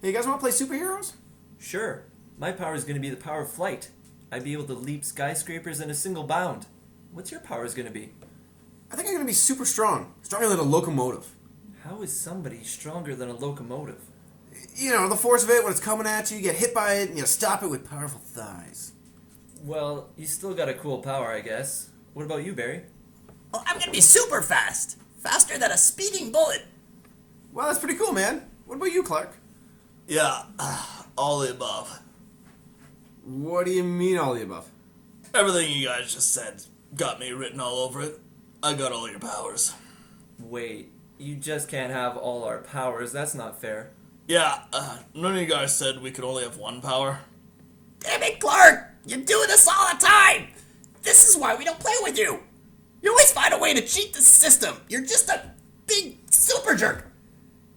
Hey, you guys want to play superheroes? Sure. My power is going to be the power of flight. I'd be able to leap skyscrapers in a single bound. What's your powers going to be? I think I'm going to be super strong. Stronger than a locomotive. How is somebody stronger than a locomotive? You know, the force of it, when it's coming at you, you get hit by it, and you stop it with powerful thighs. Well, you still got a cool power, I guess. What about you, Barry? Well, I'm gonna be super fast. Faster than a speeding bullet. Well, that's pretty cool, man. What about you, Clark? Yeah, all the above. What do you mean, all the above? Everything you guys just said got me written all over it. I got all your powers. Wait, you just can't have all our powers. That's not fair. Yeah, none of you guys said we could only have one power. Damn it, Clark! You do this all the time! This is why we don't play with you! You always find a way to cheat the system! You're just a big super jerk!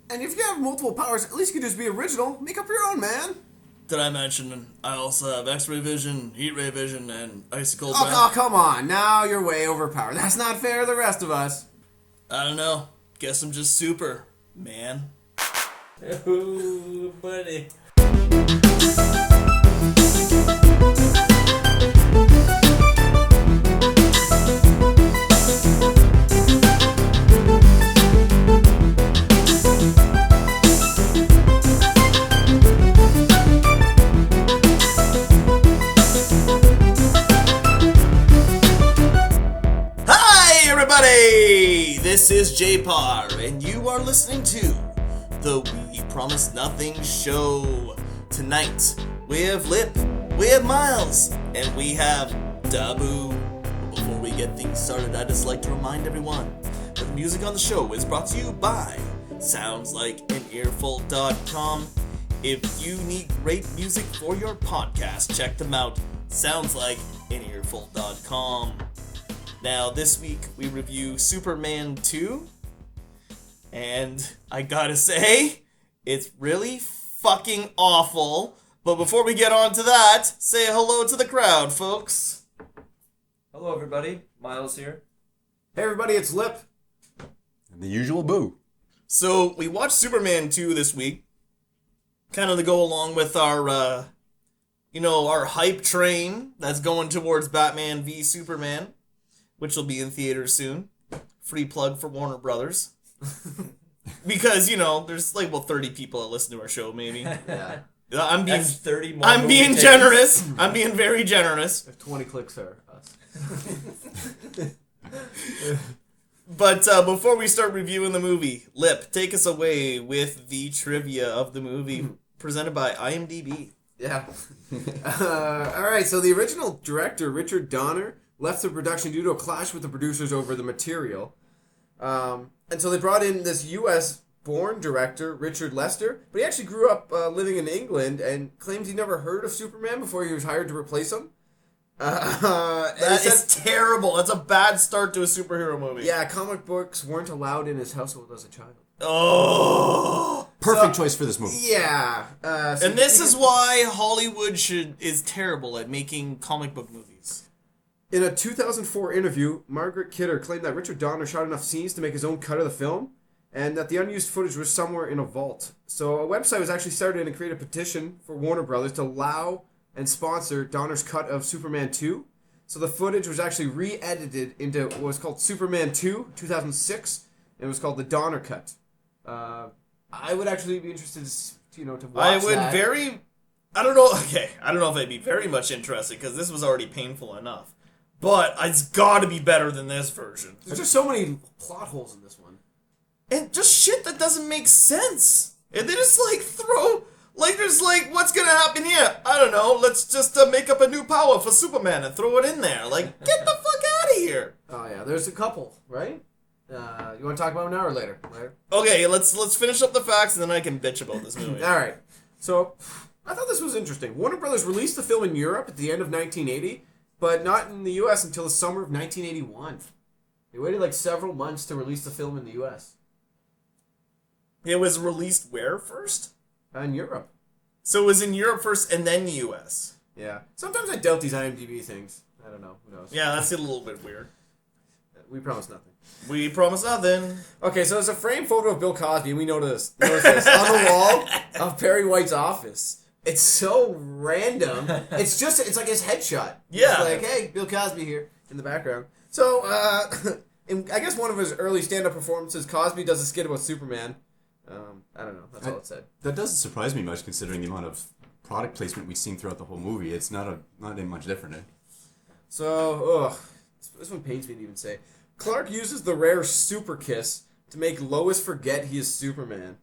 And if you have multiple powers, at least you can just be original. Make up your own, man. Did I mention I also have X-ray vision, heat ray vision, and icicle breath? Oh, come on. Now you're way overpowered. That's not fair to the rest of us. I don't know. Guess I'm just super, man. Ooh, buddy. Hi, everybody! This is Jpar, and you are listening to the We Promise Nothing show. Tonight, we have Lipp, we have Myles, and we have Da Boo. Before we get things started, I'd just like to remind everyone that the music on the show is brought to you by SoundsLikeAnEarful.com. If you need great music for your podcast, check them out. SoundsLikeAnEarful.com. Now, this week, we review Superman 2, and I gotta say, it's really fucking awful. But before we get on to that, say hello to the crowd, folks. Hello, everybody. Myles here. Hey, everybody, it's Lipp. And the usual Boo. So, we watched Superman 2 this week, kind of to go along with our, our hype train that's going towards Batman v Superman, which will be in theaters soon. Free plug for Warner Brothers. Because, there's 30 people that listen to our show, maybe. Yeah. That's 30 more. I'm being movie generous. I'm being very generous. If 20 clicks are us. But before we start reviewing the movie, Lipp, take us away with the trivia of the movie presented by IMDb. Yeah. Alright, so the original director, Richard Donner, left the production due to a clash with the producers over the material. And so they brought in this U.S.-born director, Richard Lester, but he actually grew up living in England and claims he never heard of Superman before he was hired to replace him. That is terrible. That's a bad start to a superhero movie. Yeah, comic books weren't allowed in his household as a child. Oh! Perfect choice for this movie. Yeah. And this is why Hollywood is terrible at making comic book movies. In a 2004 interview, Margaret Kidder claimed that Richard Donner shot enough scenes to make his own cut of the film, and that the unused footage was somewhere in a vault. So a website was actually started and created a petition for Warner Brothers to allow and sponsor Donner's cut of Superman 2. So the footage was actually re-edited into what was called Superman 2, 2006, and it was called the Donner Cut. I would actually be interested to watch I would that. I don't know if I'd be very much interested, because this was already painful enough. But it's gotta be better than this version. There's just so many plot holes in this one. And just shit that doesn't make sense. And they just throw, there's what's gonna happen here? I don't know, let's just make up a new power for Superman and throw it in there. Get the fuck out of here. Oh yeah, there's a couple, right? You want to talk about them now or later? Later. Okay, let's finish up the facts and then I can bitch about this movie. Alright, so I thought this was interesting. Warner Brothers released the film in Europe at the end of 1980, but not in the US until the summer of 1981. They waited several months to release the film in the US. It was released where first? In Europe. So it was in Europe first and then the US. Yeah. Sometimes I doubt these IMDb things. I don't know. Who knows? Yeah, that's a little bit weird. We promise nothing. We promise nothing. Okay, so there's a framed photo of Bill Cosby, and we noticed this on the wall. of Perry White's office. It's so random. It's like his headshot. Yeah. It's like, hey, Bill Cosby here in the background. So, in, I guess one of his early stand-up performances, Cosby does a skit about Superman. I don't know. That's all it said. That doesn't surprise me much, considering the amount of product placement we've seen throughout the whole movie. It's not any much different. Eh? So, this one pains me to even say. Clark uses the rare super kiss to make Lois forget he is Superman.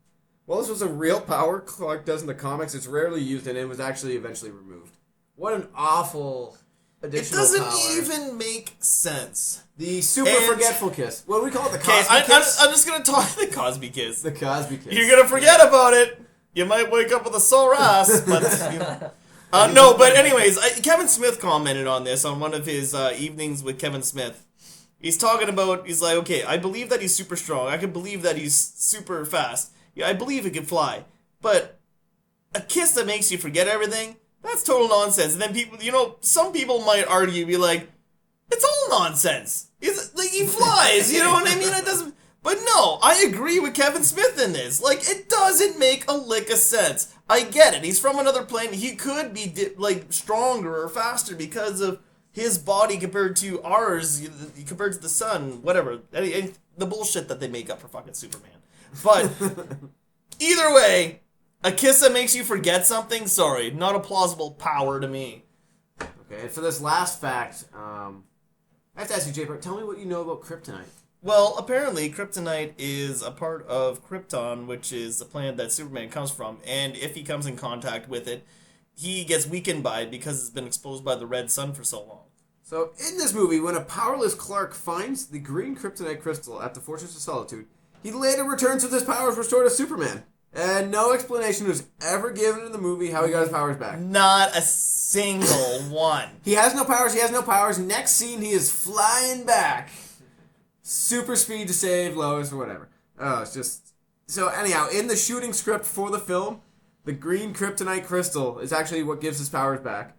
While this was a real power Clark does in the comics, it's rarely used and it was actually eventually removed. What an awful additional It doesn't power. even make sense. The super forgetful kiss. What do we call it? The Okay, Cosby kiss? I'm just gonna talk the Cosby kiss. The Cosby kiss. You're gonna forget about it. You might wake up with a sore ass, but you know. No. But anyways, Kevin Smith commented on this on one of his evenings with Kevin Smith. He's talking about. He's like, okay, I believe that he's super strong. I can believe that he's super fast. Yeah, I believe he can fly. But a kiss that makes you forget everything, that's total nonsense. And then people, some people might argue, be like, it's all nonsense. Like, he flies, you know what I mean? It doesn't. But no, I agree with Kevin Smith in this. Like, it doesn't make a lick of sense. I get it. He's from another planet. He could be stronger or faster because of his body compared to ours, compared to the sun, whatever. And the bullshit that they make up for fucking Superman. But either way, a kiss that makes you forget something, sorry, not a plausible power to me. Okay, and for this last fact, I have to ask you, Jpar, tell me what you know about kryptonite. Well, apparently, kryptonite is a part of Krypton, which is the planet that Superman comes from, and if he comes in contact with it, he gets weakened by it because it's been exposed by the red sun for so long. So, in this movie, when a powerless Clark finds the green kryptonite crystal at the Fortress of Solitude, he later returns with his powers restored as Superman. And no explanation was ever given in the movie how he got his powers back. Not a single one. He has no powers. Next scene, he is flying back. Super speed to save Lois or whatever. Oh, it's just... So anyhow, in the shooting script for the film, the green kryptonite crystal is actually what gives his powers back.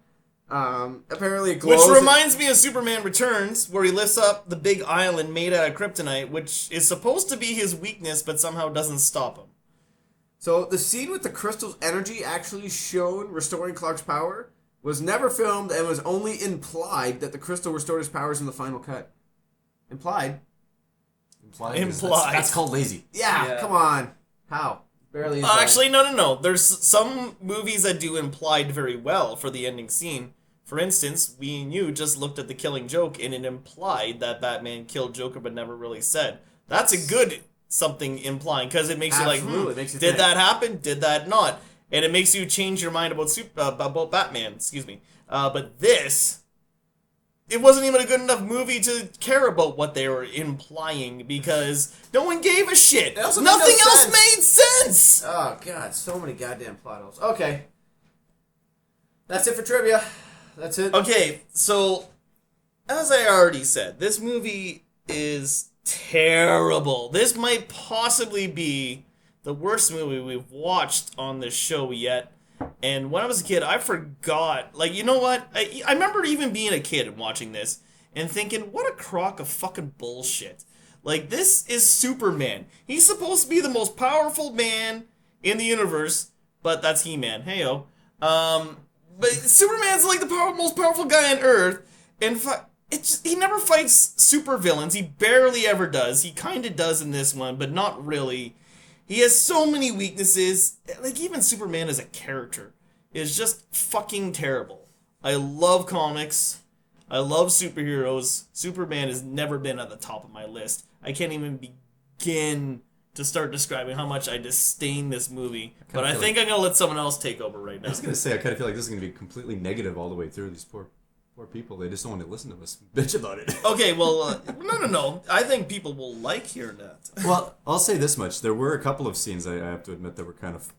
Apparently it glows... Which reminds me of Superman Returns, where he lifts up the big island made out of kryptonite, which is supposed to be his weakness, but somehow doesn't stop him. So the scene with the crystal's energy actually shown restoring Clark's power was never filmed and was only implied that the crystal restored his powers in the final cut. Implied? That's called lazy. Yeah, come on. How? Barely implied. Actually, no. There's some movies that do implied very well for the ending scene. For instance, we and you just looked at The Killing Joke, and it implied that Batman killed Joker, but never really said. That's a good something implying, because it makes Absolutely. you like, It makes you did think. that happen? Did that not? And it makes you change your mind about Batman. But this, it wasn't even a good enough movie to care about what they were implying because no one gave a shit. It also made no Nothing else sense. made sense. Oh, God, so many goddamn plot holes. Okay. That's it for trivia. That's it. Okay, so as I already said, this movie is terrible. This might possibly be the worst movie we've watched on this show yet. And when I was a kid, I forgot. Like, you know what? I remember even being a kid and watching this and thinking, what a crock of fucking bullshit. Like, this is Superman. He's supposed to be the most powerful man in the universe, but that's He-Man. Hey-o. But Superman's like the most powerful guy on Earth, and he never fights supervillains. He barely ever does. He kind of does in this one, but not really. He has so many weaknesses. Like, even Superman as a character is just fucking terrible. I love comics. I love superheroes. Superman has never been at the top of my list. I can't even begin to start describing how much I disdain this movie. But I think I'm going to let someone else take over right now. I was going to say, I kind of feel like this is going to be completely negative all the way through. These poor people, they just don't want to listen to us bitch about it. Okay, well, no. I think people will like hearing that. Well, I'll say this much. There were a couple of scenes, I have to admit, that were kind of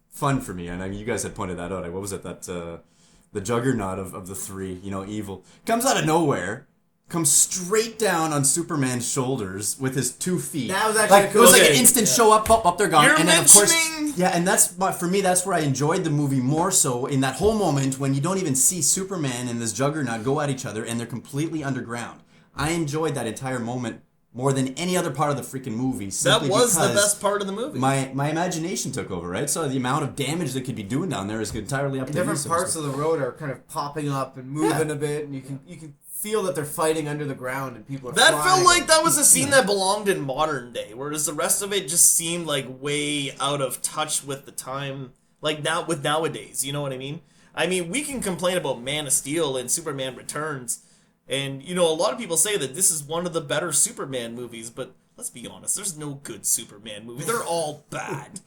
fun for me. And I mean, you guys had pointed that out. What was it? That the juggernaut of the three, evil, comes out of nowhere, comes straight down on Superman's shoulders with his 2 feet. That was actually It was like Okay. an instant show up, they're gone. You're and then, of course, mentioning- yeah, and for me, that's where I enjoyed the movie more so, in that whole moment when you don't even see Superman and this juggernaut go at each other and they're completely underground. I enjoyed that entire moment more than any other part of the freaking movie. That simply was the because best part of the movie. My imagination took over, right? So the amount of damage that could be doing down there is entirely up to me. Different parts of the road are kind of popping up and moving a bit, and you can feel that they're fighting under the ground and people are That flying. felt like that was a scene that belonged in modern day, whereas the rest of it just seemed like way out of touch with the time, like now with nowadays. You know what I mean? I mean, we can complain about Man of Steel and Superman Returns, and a lot of people say that this is one of the better Superman movies, but let's be honest, there's no good Superman movie. They're all bad.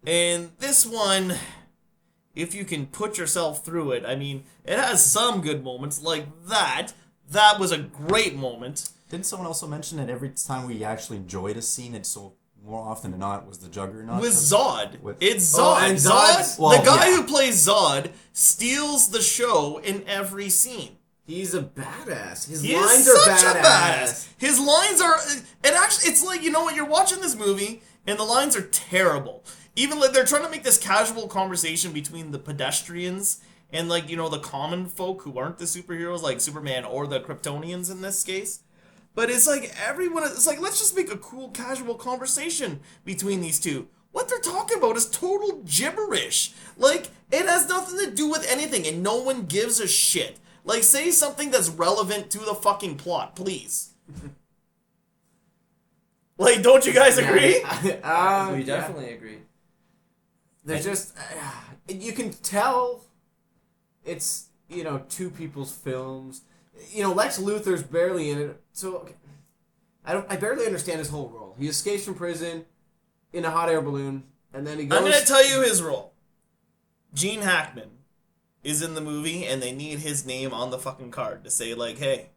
And this one, if you can put yourself through it, I mean, it has some good moments like that. That was a great moment. Didn't someone also mention that every time we actually enjoyed a scene, it's so more often than not was the Juggernaut? With Zod. It's Zod. Oh, and Zod's- Zod, the guy who plays Zod, steals the show in every scene. He's a badass. His He lines is are such a badass. badass. His lines are... It's like, you're watching this movie, and the lines are terrible. Even like they're trying to make this casual conversation between the pedestrians and, like, the common folk who aren't the superheroes, like Superman or the Kryptonians in this case. But it's like it's like, let's just make a cool, casual conversation between these two. What they're talking about is total gibberish. Like, it has nothing to do with anything, and no one gives a shit. Like, say something that's relevant to the fucking plot, please. Like, don't you guys agree? We definitely agree. They're just... you can tell it's, two people's films. Lex Luthor's barely in it, so... Okay. I barely understand his whole role. He escapes from prison in a hot air balloon, and then he goes... I'm going to tell you his role. Gene Hackman is in the movie, and they need his name on the fucking card to say, like, hey,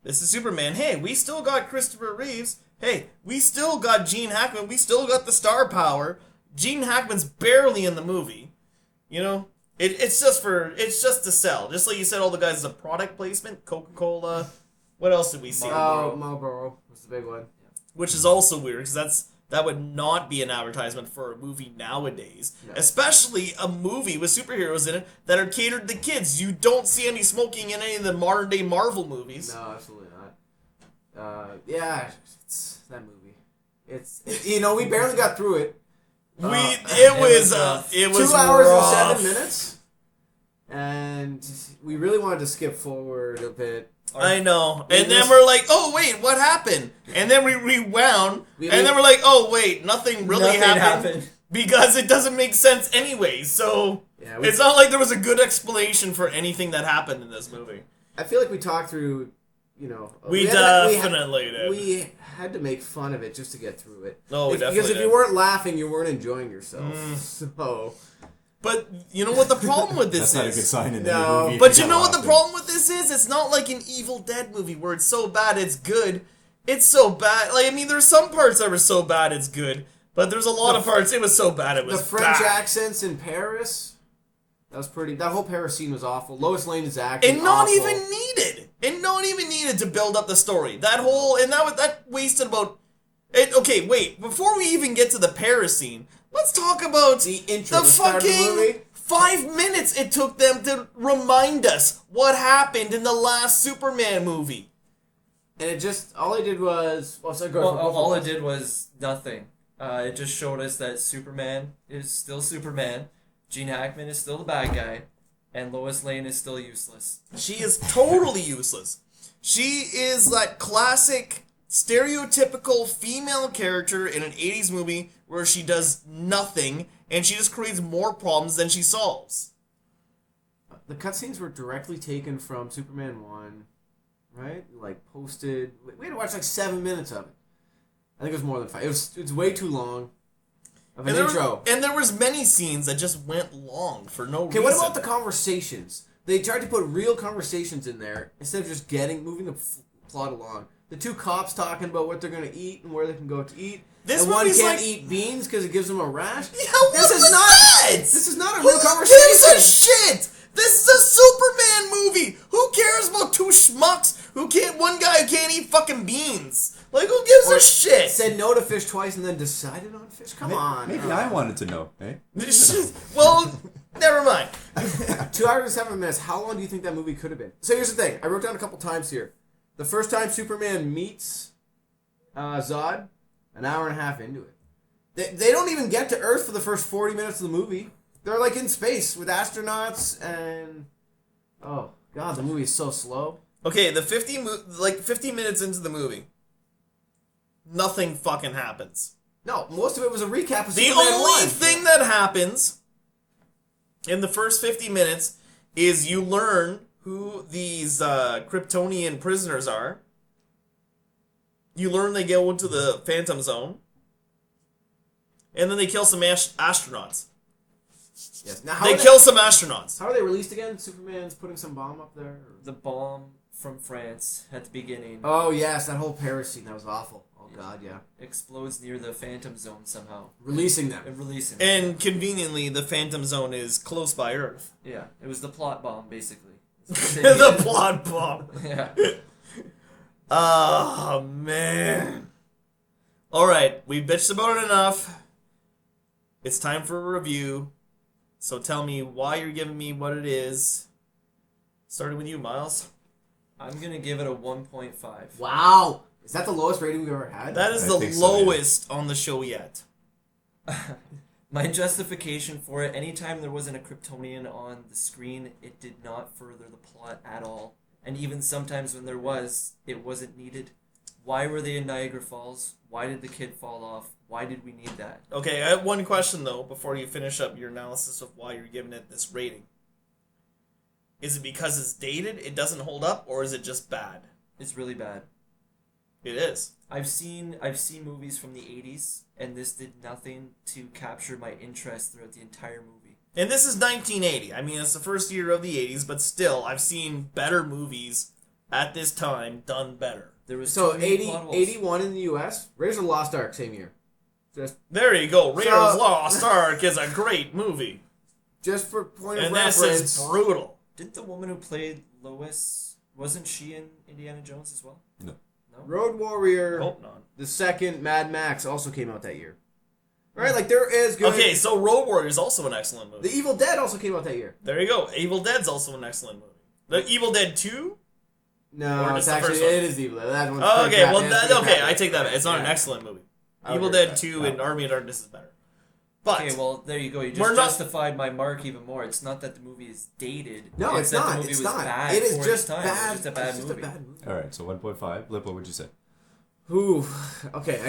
this is Superman. Hey, we still got Christopher Reeves. Hey, we still got Gene Hackman. We still got the star power. Gene Hackman's barely in the movie. It's just to sell. Just like you said, all the guys as a product placement. Coca-Cola. What else did we see? Marlboro was the big one. Which is also weird, because that would not be an advertisement for a movie nowadays. No. Especially a movie with superheroes in it that are catered to kids. You don't see any smoking in any of the modern day Marvel movies. No, absolutely not. It's that movie. We barely got through it. It was 2 hours and 7 minutes. And we really wanted to skip forward a bit. I know. And then we're like, oh, wait, what happened? And then we rewound. And then we're like, oh, wait, nothing really happened. Because it doesn't make sense anyway. So it's not like there was a good explanation for anything that happened in this movie. I feel like we talked through, We definitely did. We had to make fun of it just to get through it. Oh, we definitely Because if did. you weren't laughing, you weren't enjoying yourself. So... But you know what the problem with this is? That's not a good sign in any movie. But you know what the problem with this is? It's not like an Evil Dead movie where it's so bad it's good. It's so bad. Like, I mean, there's some parts that were so bad it's good, but there's a lot of parts it was so bad it was bad. The French bad. accents in Paris, that whole Paris scene was awful. Lois Lane is acting And not awful. even needed. And not even needed to build up the story. That wasted about... Okay, wait. Before we even get to the Paris scene... Let's talk about the intro, the fucking 5 minutes it took them to remind us what happened in the last Superman movie. And it just, all it did was... all it did was nothing. It just showed us that Superman is still Superman, Gene Hackman is still the bad guy, and Lois Lane is still useless. She is totally useless. She is that classic, stereotypical female character in an 80s movie where she does nothing, and she just creates more problems than she solves. The cutscenes were directly taken from Superman 1, right? Like, posted... We had to watch like 7 minutes of it. I think it was more than 5. It's way too long of an intro. And there was many scenes that just went long for no reason. Okay, what about the conversations? They tried to put real conversations in there instead of just moving the plot along. The two cops talking about what they're going to eat and where they can go to eat. This and one movie's can't like... eat beans because it gives them a rash. Yeah, this is not a Who real conversation. gives a shit? This is a Superman movie. Who cares about two schmucks one guy who can't eat fucking beans? Like, who gives a shit? Said no to fish twice and then decided on fish? Come on. Maybe I wanted to know, eh? Well, never mind. 2 hours and 7 minutes. How long do you think that movie could have been? So here's the thing. I wrote down a couple times here. The first time Superman meets Zod, an hour and a half into it. They don't even get to Earth for the first 40 minutes of the movie. They're like in space with astronauts and... Oh, God, the movie is so slow. Okay, the 50 minutes into the movie, nothing fucking happens. No, most of it was a recap of The Superman only 1. thing that happens in the first 50 minutes is you learn who these Kryptonian prisoners are. You learn they go into the Phantom Zone. And then they kill some astronauts. Yes. Now, They kill some astronauts. How are they released again? Superman's putting some bomb up there? The bomb from France at the beginning Oh, yes, that whole Paris scene. That was awful. Oh, God, yeah. explodes near the Phantom Zone somehow. Releasing them. And releasing them. And conveniently, the Phantom Zone is close by Earth. Yeah, it was the plot bomb, basically. The plot bomb. Yeah. Oh, man. Alright, we bitched about it enough. It's time for a review. So tell me why you're giving me what it is. Starting with you, Miles. I'm going to give it a 1.5. Wow. Is that the lowest rating we've ever had? That is I the think so, yeah. lowest on the show yet. My justification for it, anytime there wasn't a Kryptonian on the screen, it did not further the plot at all. And even sometimes when there was, it wasn't needed. Why were they in Niagara Falls? Why did the kid fall off? Why did we need that? Okay, I have one question, though, before you finish up your analysis of why you're giving it this rating. Is it because it's dated, it doesn't hold up, or is it just bad? It's really bad. It is. I've seen movies from the 80s, and this did nothing to capture my interest throughout the entire movie. And this is 1980. I mean, it's the first year of the 80s, but still, I've seen better movies at this time done better. There was So, too many 80, plot holes. 81 in the U.S. Raiders of the Lost Ark, same year. There you go. Raiders So- Lost Ark is a great movie. Just for point of And this reference... is brutal. Didn't the woman who played Lois, wasn't she in Indiana Jones as well? No. No? Road Warrior, Hope not. the second Mad Max, also came out that year. Right? Like, there is good... Okay, so Road Warrior is also an excellent movie. The Evil Dead also came out that year. There you go. Evil Dead's also an excellent movie. The Evil Dead 2? No, Or it's just the actually... first one? It is Evil Dead. That one's Oh, pretty okay, crap. well, Yeah, it's pretty okay, crap. I take that back. It's not an Yeah. excellent movie. I would Evil agree with Dead that. 2 and Army of Darkness is better. But, Okay, well, there you go. You We're just not- justified my mark even more. It's not that the movie is dated. No, it's that not. The movie It's was not. bad It is for just its time. bad. It was just a bad It's just movie. a bad movie. All right, so 1.5. Lipp, what would you say? Ooh, okay.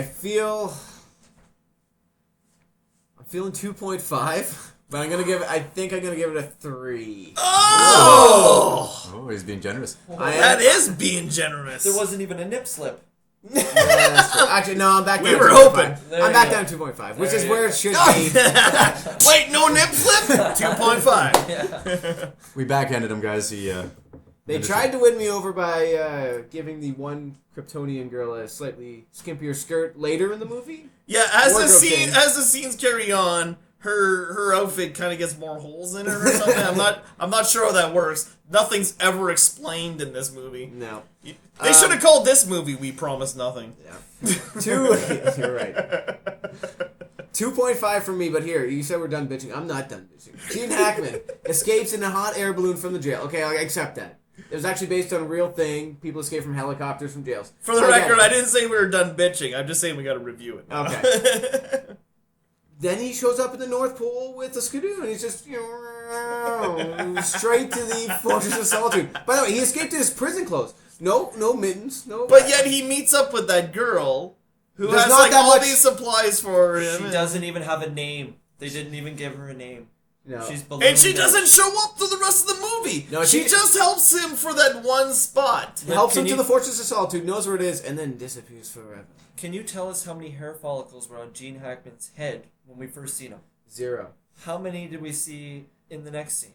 I'm feeling 2.5, but I'm gonna give it. I think I'm gonna give it a 3. oh! Oh, he's being generous. That is being generous. There wasn't even a nip slip. Yeah, that's true. Actually, no, I'm back. We down were to hoping. 2.5. There I'm you back go. down to 2.5, which There is you where go. it should be. Wait, no nip flip? 2.5. We backhanded him, guys. He They tried to win me over by giving the one Kryptonian girl a slightly skimpier skirt later in the movie. Yeah, as Wardrobe change. the scenes carry on, her outfit kind of gets more holes in it or something. I'm not sure how that works. Nothing's ever explained in this movie. No. They should have called this movie "We Promise Nothing." Yeah. You're right. 2.5 from me, but here, you said we're done bitching. I'm not done bitching. Gene Hackman escapes in a hot air balloon from the jail. Okay, I accept that. It was actually based on a real thing. People escape from helicopters from jails. For the I get record, it. I didn't say we were done bitching. I'm just saying we got to review it. Okay. Then he shows up in the North Pole with a skidoo, and he's just straight to the Fortress of Solitude. By the way, he escaped in his prison clothes. No mittens. No. But yet he meets up with that girl who There's has not like that all much- these supplies for him. She doesn't even have a name. They didn't even give her a name. No. She's And she ballooned doesn't show up to the rest of the movie. No, she she- just helps him for that one spot. helps Can him to you- the Fortress of Solitude, knows where it is, and then disappears forever. Can you tell us how many hair follicles were on Gene Hackman's head when we first seen him? 0. How many did we see in the next scene?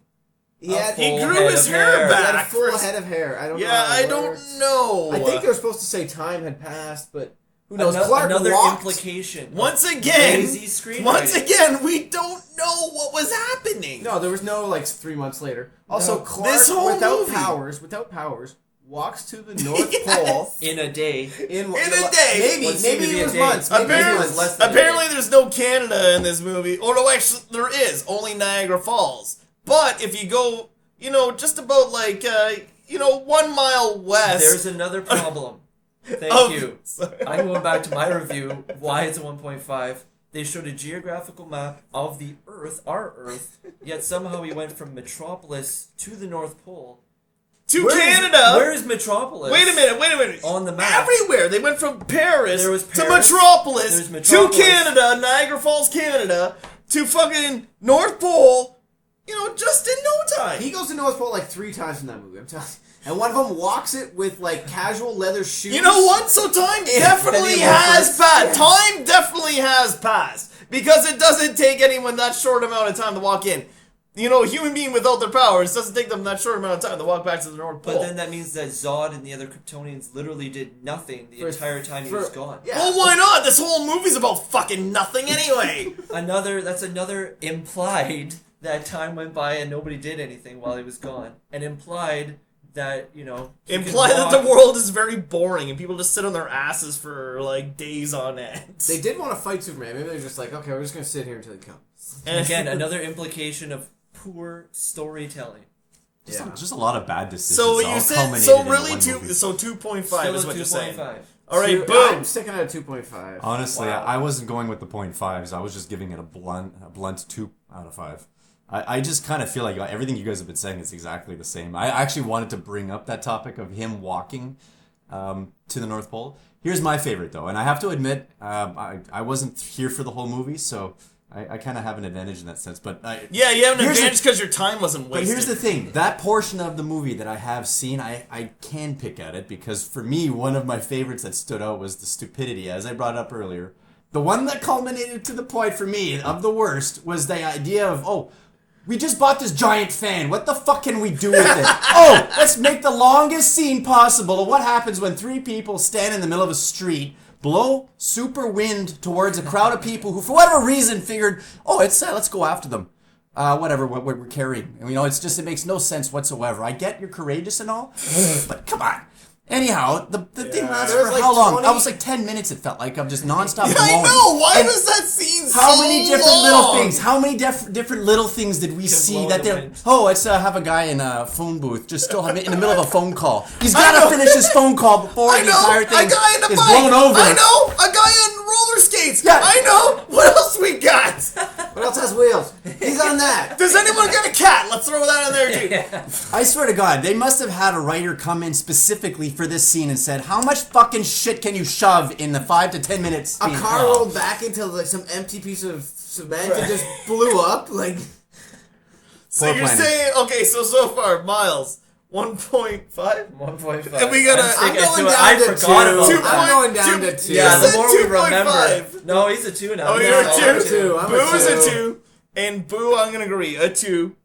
He had, Full He grew head his of hair hair. he had a back. full for- head of hair. I don't know. Yeah, how I it don't works. know. I think they were supposed to say time had passed, but who knows? Ano- Clark another walked. implication. Once again, Lazy screenwriting. once again, we don't know what was happening. No, there was no 3 months later. Also, No. Clark This whole without movie. powers, walks to the North Pole In a day. in a day. Maybe What seemed to it be a was day. months. Maybe it Apparently, was less than a apparently there's no Canada in this movie. Oh no, actually there is. Only Niagara Falls. But if you go, just about 1 mile west. There's another problem. Thank you. Sorry. I'm going back to my review. Why it's a 1.5. They showed a geographical map of the Earth, our Earth, yet somehow we went from Metropolis to the North Pole. To Canada. Where is Metropolis? Wait a minute. On the map. Everywhere. They went from Paris, There was to Paris, Metropolis, there's Metropolis. to Canada, Niagara Falls, Canada, to fucking North Pole, just in no time. He goes to North Pole like 3 times in that movie. I'm telling you. And one of them walks it with like casual leather shoes. You know what? So time definitely Penny has loafers. passed. Time definitely has passed. Because it doesn't take anyone that short amount of time to walk in. A human being without their powers doesn't take them that short amount of time to walk back to the North Pole. But then that means that Zod and the other Kryptonians literally did nothing the entire time he was gone. Yeah. Well, why not? This whole movie's about fucking nothing anyway. That's another implied that time went by and nobody did anything while he was gone. And implied that, Imply that the world is very boring and people just sit on their asses for like days on end. They did want to fight Superman. Maybe they're just like, okay, we're just going to sit here until he comes. And again, another implication of poor storytelling. Just a lot of bad decisions. So all you said culminated so in really one two movie. so 2.5 Still is a what you're saying. 2.5. All right, boom. I'm sticking at a 2.5. Honestly, Wow. I wasn't going with the 0.5s. I was just giving it a blunt 2 out of 5. I just kind of feel like everything you guys have been saying is exactly the same. I actually wanted to bring up that topic of him walking to the North Pole. Here's my favorite, though, and I have to admit, I wasn't here for the whole movie, so I kind of have an advantage in that sense. But Yeah, you have an Here's advantage because your time wasn't But wasted. here's the thing, that portion of the movie that I have seen, I can pick at it, because for me, one of my favorites that stood out was the stupidity, as I brought up earlier. The one that culminated to the point for me of the worst was the idea of, we just bought this giant fan. What the fuck can we do with it? Let's make the longest scene possible of what happens when 3 people stand in the middle of a street, blow super wind towards a crowd of people who, for whatever reason, figured, let's go after them. Whatever, what we're carrying. And, it makes no sense whatsoever. I get you're courageous and all, but come on. Anyhow, the thing lasts There for was like how long? 20 That was like 10 minutes, it felt like, of just nonstop I blowing. know. Why And was that scene how so many different long? little things? How many different little things did we see blow that the they? wind. Let's have a guy in a phone booth just still in the middle of a phone call. He's got to finish his phone call before I the know. entire thing A guy in a is bike. blown over. I know. A guy in roller skates. Yeah. I know. What else we got? What else has wheels? He's on that. Does anyone got a cat? Let's throw that in there too. I swear to God, they must have had a writer come in specifically for this scene and said, "How much fucking shit can you shove in the 5 to 10 minutes?" A car rolled back into like some empty piece of cement and just blew up. Like, So Poor you're planet. saying so far, Miles, 1.5. 1.5. And we gotta- I'm I'm sticking going to it. I down to forgot 2. about Two that. I'm going down Two- to 2. Yeah, You the said more we 2.5. remember. No, he's a 2 now. Oh, He's you're all a over 2. I'm a Boo's a 2. 2. And Boo, I'm gonna agree, a 2.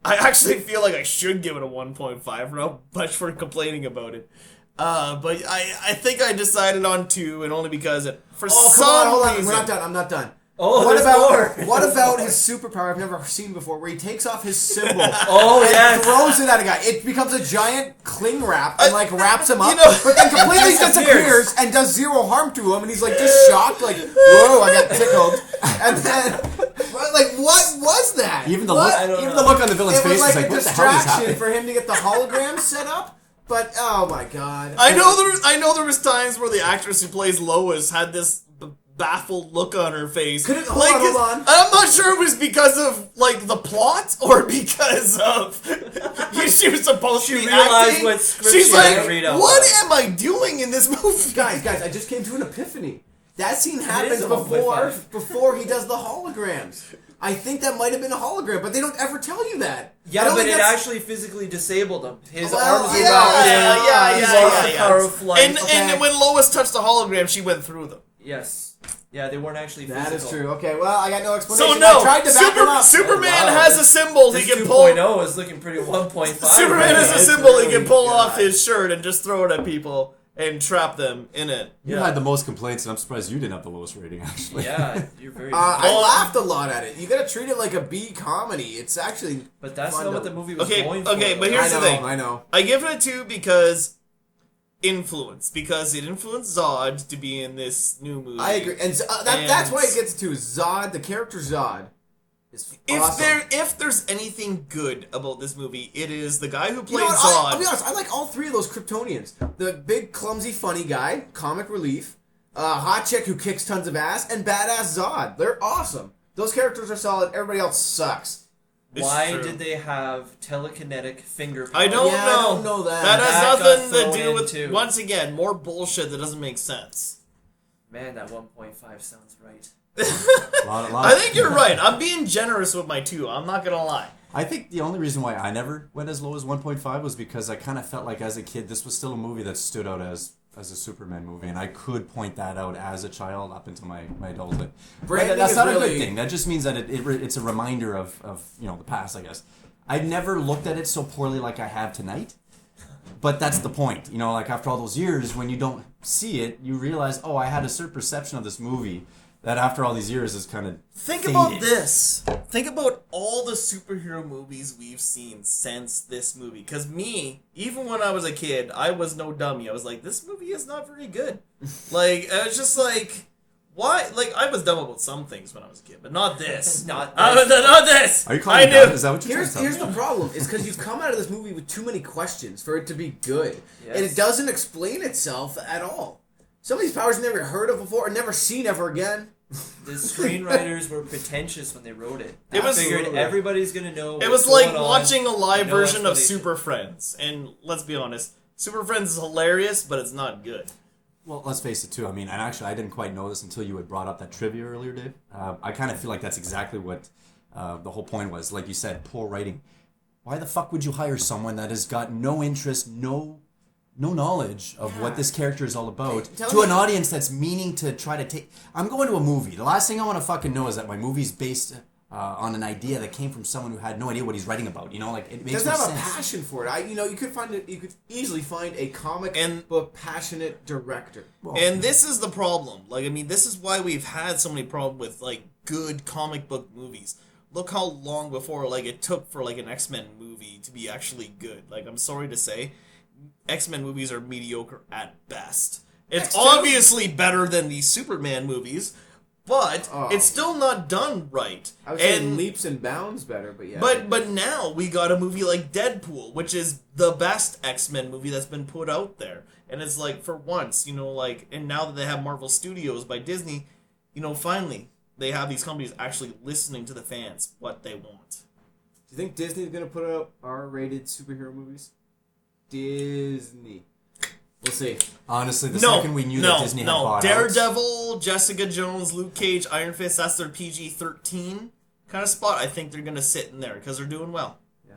I actually feel like I should give it a 1.5 for how much we're complaining about it. But I think I decided on 2, and only because for Oh, some come on, hold on. reason... We're not done. I'm not done. Oh, What there's about more. what about his superpower I've never seen before, where he takes off his symbol Oh, and yes. throws it at a guy? It becomes a giant cling wrap and like wraps him up, You know- but then completely Disappears. disappears and does 0 harm to him, and he's like just shocked, like whoa, I got tickled. And then, like, what was that? Even the What? look, even the look on the villain's It was face like was like, a "What the hell is distraction happening?" for him to get the hologram set up. But oh my god, I know there was times where the actress who plays Lois had this baffled look on her face. Hold on. I'm not sure it was because of like the plot or because of she was supposed to be realized acting. what script She's she had like, to read out what loud." am I doing in this movie? Guys, I just came to an epiphany. That scene happens a 1.5. before he does the holograms. I think that might have been a hologram, but they don't ever tell you that. I Yeah, don't but think it that's- actually physically disabled him. His Well, arms were yeah, wrapped in. yeah, He yeah, lost yeah, the yeah. power of flight. And Okay. when Lois touched the hologram, she went through them. Yes. Yeah, they weren't actually physical. That is true. Okay, well, I got no explanation. So no, I tried to back him up. Superman Oh, wow. has a symbol This he can pull. 2.0 is looking pretty 1.5. Superman has a It's symbol he really- can pull God. off his shirt and just throw it at people and trap them in it. You had the most complaints, and I'm surprised you didn't have the lowest rating, actually. Yeah, you're very. I laughed a lot at it. You gotta treat it like a B comedy. It's actually but that's fun not to- what the movie was Okay, going for. okay, but I here's know, the thing. I know. I give it a 2 because because it influenced Zod to be in this new movie. I agree, and that's why it gets to Zod, the character Zod. is If awesome. if there's anything good about this movie, it is the guy who You played know what? Zod. I'll be honest, I like all three of those Kryptonians. The big, clumsy, funny guy, comic relief, hot chick who kicks tons of ass, and badass Zod. They're awesome. Those characters are solid. Everybody else sucks. It's Why true. did they have telekinetic finger power? I don't Yeah, know. I don't know that. That has That got nothing to thrown do in with, too. once again, more bullshit that doesn't make sense. Man, that 1.5 sounds right. I think you're right. I'm being generous with my 2. I'm not gonna lie. I think the only reason why I never went as low as 1.5 was because I kind of felt like as a kid this was still a movie that stood out as a Superman movie, and I could point that out as a child up until my adulthood. Branding That's is not a really- good thing. That just means that it's a reminder of the past, I guess. I've never looked at it so poorly like I have tonight. But that's the point. Like after all those years, when you don't see it, you realize, oh, I had a certain perception of this movie that after all these years is kind of Think faded. about this. Think about all the superhero movies we've seen since this movie. Because me, even when I was a kid, I was no dummy. I was like, this movie is not very good. I was just like, why? I was dumb about some things when I was a kid, but not this. Not Not this. Are you I calling me knew. dumb? Is that what you're trying Here's to tell the me? problem. It's because you've come out of this movie with too many questions for it to be good. Yes. And it doesn't explain itself at all. Some of these powers I've never heard of before and never seen ever again. The screenwriters were pretentious when they wrote it. It was- They figured everybody's gonna know. It was what's like going on. watching a live No version of explanation. Super Friends. And let's be honest, Super Friends is hilarious, but it's not good. Well, let's face it, too. I mean, and actually, I didn't quite know this until you had brought up that trivia earlier, Dave. I kind of feel like that's exactly what the whole point was. Like you said, poor writing. Why the fuck would you hire someone that has got no interest, no knowledge of what this character is all about Tell to me- an audience that's meaning to try to take... I'm going to a movie. The last thing I want to fucking know is that my movie's based on an idea that came from someone who had no idea what he's writing about. It makes Doesn't no have sense. a passion for it. You could find it. You could easily find a comic And- book passionate director. And this is the problem. This is why we've had so many problems with, good comic book movies. Look how long before, it took for, an X-Men movie to be actually good. I'm sorry to say, X-Men movies are mediocre at best. It's X2? obviously better than the Superman movies, but it's still not done right. I would say And- leaps and bounds better, but yeah. But now we got a movie like Deadpool, which is the best X-Men movie that's been put out there. And it's for once, and now that they have Marvel Studios by Disney, finally, they have these companies actually listening to the fans, what they want. Do you think Disney's gonna put out R-rated superhero movies? Disney. We'll see. Honestly, the second we knew that Disney had bought out... Daredevil, Jessica Jones, Luke Cage, Iron Fist, that's their PG-13 kind of spot. I think they're going to sit in there because they're doing well. Yeah.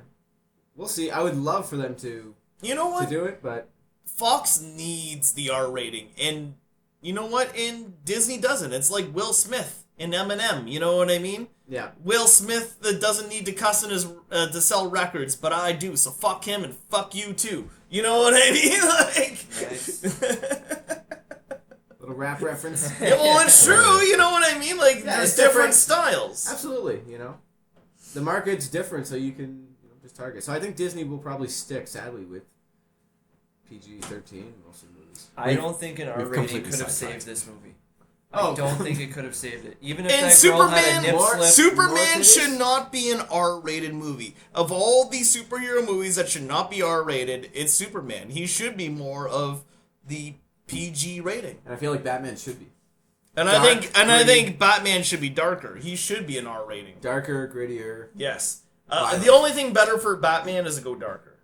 We'll see. I would love for them to You know what? do it, but Fox needs the R rating, and you know what? And Disney doesn't. It's like Will Smith in Eminem. You know what I mean? yeah. Will Smith doesn't need to cuss in his to sell records, but I do. So fuck him and fuck you too. You know what I mean? Nice. Little rap reference. Yeah, well, it's true. You know what I mean? Yeah, There's it's different different. styles. Absolutely. The market's different, so you can just target. So I think Disney will probably stick, sadly, with PG-13 most of the movies. I don't think an R rating completely could have sidetracked. saved this movie. Oh. I don't think it could have saved it. Even if And that girl had a Superman, nip more- slip. Superman More titties? should not be an R-rated movie. Of all the superhero movies that should not be R-rated, it's Superman. He should be more of the PG rating. And I feel like Batman should be. And Dark, I gritty. think Batman should be darker. He should be an R rating. Darker, grittier. Yes. Violent. The only thing better for Batman is to go darker.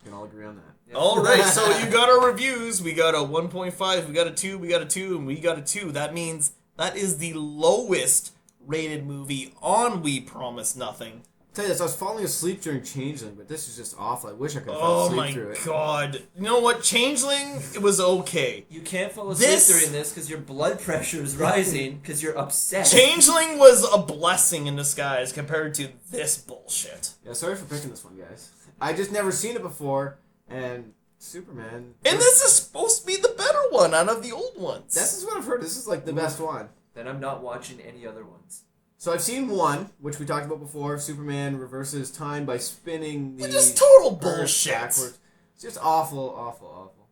We can all agree on that. All right, so you got our reviews. We got a 1.5, we got a 2, we got a 2, and we got a 2. That means that is the lowest rated movie on We Promise Nothing. Tell you this, I was falling asleep during Changeling, but this is just awful. I wish I could have Oh fallen my asleep through it. god. You know what? Changeling, it was okay. You can't fall asleep This- during this because your blood pressure is rising because you're upset. Changeling was a blessing in disguise compared to this bullshit. Yeah, sorry for picking this one, guys. I just never seen it before, and Superman. And this is supposed to be the better one out of the old ones. This is what I've heard. This is like the best one. Then I'm not watching any other ones. So I've seen one, which we talked about before. Superman reverses time by spinning the Which is total Earth bullshit. backwards. It's just awful, awful, awful.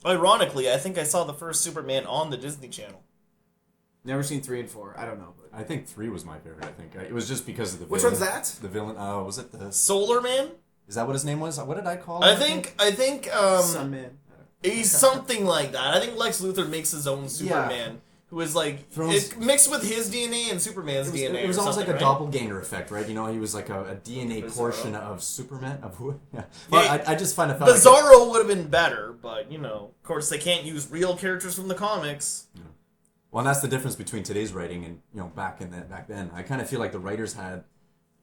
Ironically, I think I saw the first Superman on the Disney Channel. Never seen 3 and 4. I don't know. But... I think 3 was my favorite. I think it was just because of the. Which villain. one's that? The villain. Was it the Solar Man? Is that what his name was? What did I call I him? think Sunman. he's something like that. I think Lex Luthor makes his own Superman, who is like it mixed with his DNA and Superman's DNA. It was almost like a right? doppelganger effect, right? You know, he was like a DNA Bizarro. portion of Superman. Of who? Yeah. Well, Yeah, I just find it. Bizarro would have been better, but of course they can't use real characters from the comics. Well, and that's the difference between today's writing and back then. I kind of feel like the writers had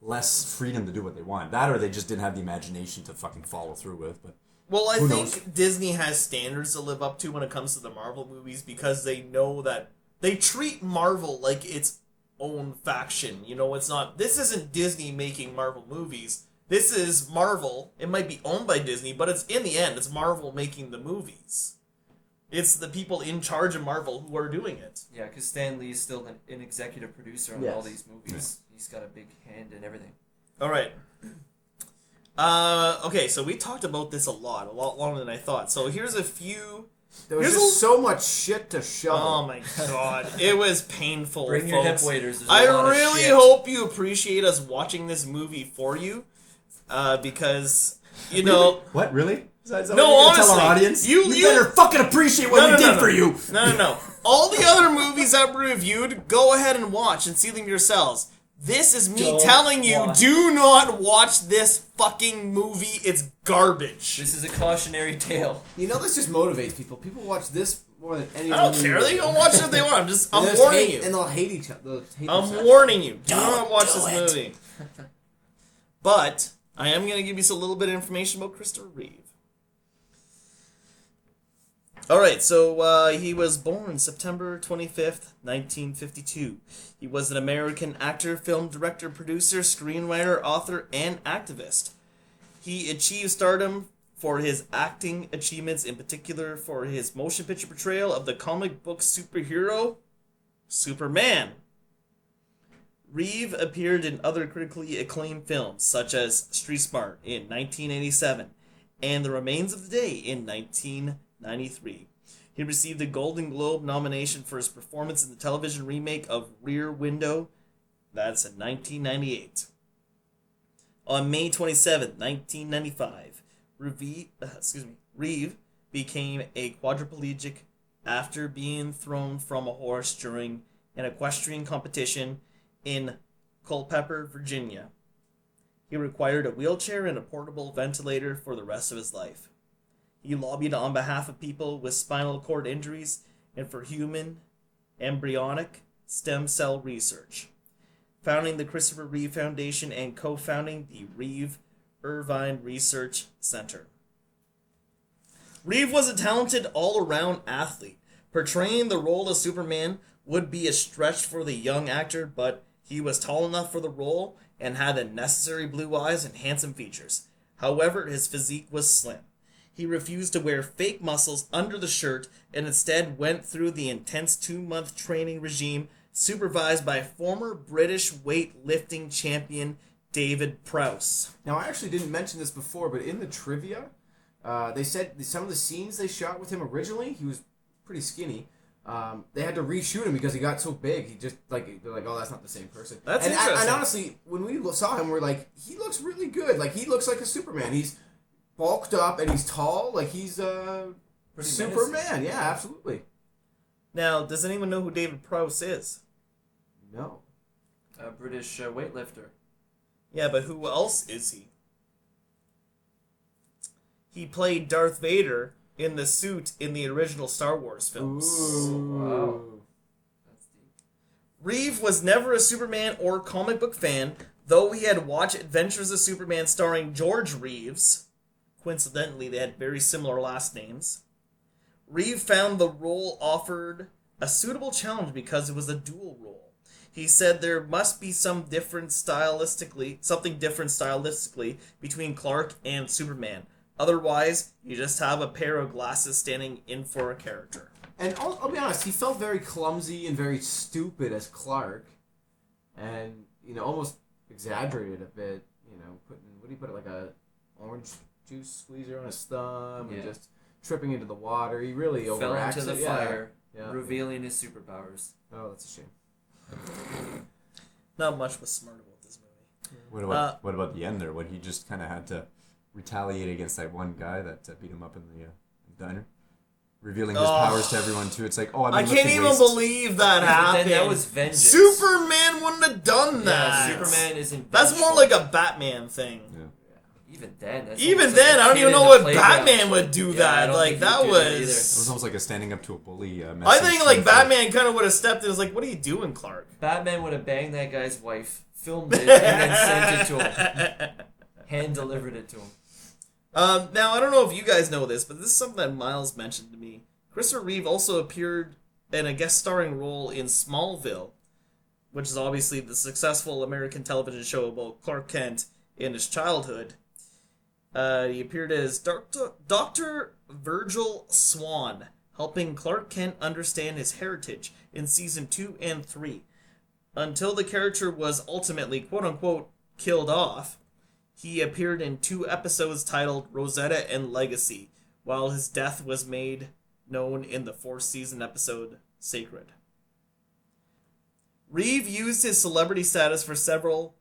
less freedom to do what they want. That, or they just didn't have the imagination to fucking follow through with. But Well, I Who think knows? Disney has standards to live up to when it comes to the Marvel movies because they know that they treat Marvel like its own faction. It's not. This isn't Disney making Marvel movies. This is Marvel. It might be owned by Disney, but it's in the end, it's Marvel making the movies. It's the people in charge of Marvel who are doing it. Yeah, because Stan Lee's still an executive producer on Yes. all these movies. He's got a big hand in everything. All right. Okay, so we talked about this a lot longer than I thought. So here's a few. There was Here's just so much shit to shovel. Oh my god, it was painful. Bring your hip folks. waders. There's a I lot of really shit. hope you appreciate us watching this movie for you, because what really? Is that No, what you're gonna tell honestly, our audience? you- better fucking appreciate what we did for you. No. All the other movies that we reviewed, go ahead and watch and see them yourselves. This is me Don't telling you, watch. do not watch this fucking movie. It's garbage. This is a cautionary tale. This just motivates people. People watch this more than any I other don't care. movie. They can watch it if they want. I'm And they'll warning hate- you. And they'll hate each other. They'll hate I'm themselves. warning you. Do Don't not watch do this it. movie. But I am going to give you a little bit of information about Christopher Reeve. Alright, so he was born September 25th, 1952. He was an American actor, film director, producer, screenwriter, author, and activist. He achieved stardom for his acting achievements, in particular for his motion picture portrayal of the comic book superhero Superman. Reeve appeared in other critically acclaimed films, such as Street Smart in 1987 and The Remains of the Day in 1993. He received a Golden Globe nomination for his performance in the television remake of Rear Window. That's in 1998. On May 27, 1995, Reeve became a quadriplegic after being thrown from a horse during an equestrian competition in Culpeper, Virginia. He required a wheelchair and a portable ventilator for the rest of his life. He lobbied on behalf of people with spinal cord injuries and for human embryonic stem cell research, founding the Christopher Reeve Foundation and co-founding the Reeve Irvine Research Center. Reeve was a talented all-around athlete. Portraying the role of Superman would be a stretch for the young actor, but he was tall enough for the role and had the necessary blue eyes and handsome features. However, his physique was slim. He refused to wear fake muscles under the shirt and instead went through the intense 2-month training regime supervised by former British weightlifting champion David Prowse. Now, I actually didn't mention this before, but in the trivia, they said some of the scenes they shot with him originally, he was pretty skinny. They had to reshoot him because he got so big. He just they're like, oh, that's not the same person. That's and interesting. And honestly, when we saw him, we're like, he looks really good. Like he looks like a Superman. He's bulked up and he's tall. Like he's Pretty Superman. menacing. Yeah, absolutely. Now, does anyone know who David Prowse is? No. A British weightlifter. Yeah, but who else is he? He played Darth Vader in the suit in the original Star Wars films. Wow. That's deep. Reeve was never a Superman or comic book fan, though he had watched Adventures of Superman starring George Reeves. Coincidentally, they had very similar last names. Reeve found the role offered a suitable challenge because it was a dual role. He said there must be something different stylistically between Clark and Superman. Otherwise, you just have a pair of glasses standing in for a character. And I'll be honest, he felt very clumsy and very stupid as Clark, and almost exaggerated a bit. What do you put it, like a orange juice squeezer on his thumb, and Yeah. just tripping into the water. He really Fell overacts into the it, yeah. fire. Yeah. revealing his superpowers. Oh, that's a shame. Not much was smart about this movie. What about the end there? When he just kind of had to retaliate against that one guy that beat him up in the diner, revealing his powers to everyone too. It's like, oh, I can't even believe that But happened. then that was vengeance. Superman wouldn't have done that. Yeah, Superman isn't. That's more like a Batman thing. Yeah. Even then. That's Even almost like then, a I don't kid even in know the what playground. Batman would do Yeah, I that. don't Like think that he'd do was. that either. It was almost like a standing up to a bully. I Message think like from- Batman kind of would have stepped in and was like, "What are you doing, Clark?" Batman would have banged that guy's wife, filmed it, and then sent it to him. Hand delivered it to him. Now I don't know if you guys know this, but this is something that Myles mentioned to me. Christopher Reeve also appeared in a guest starring role in Smallville, which is obviously the successful American television show about Clark Kent in his childhood. He appeared as Dr. Virgil Swan, helping Clark Kent understand his heritage in season 2 and 3. Until the character was ultimately, quote-unquote, killed off, he appeared in 2 episodes titled Rosetta and Legacy, while his death was made known in the 4th season episode Sacred. Reeve used his celebrity status for several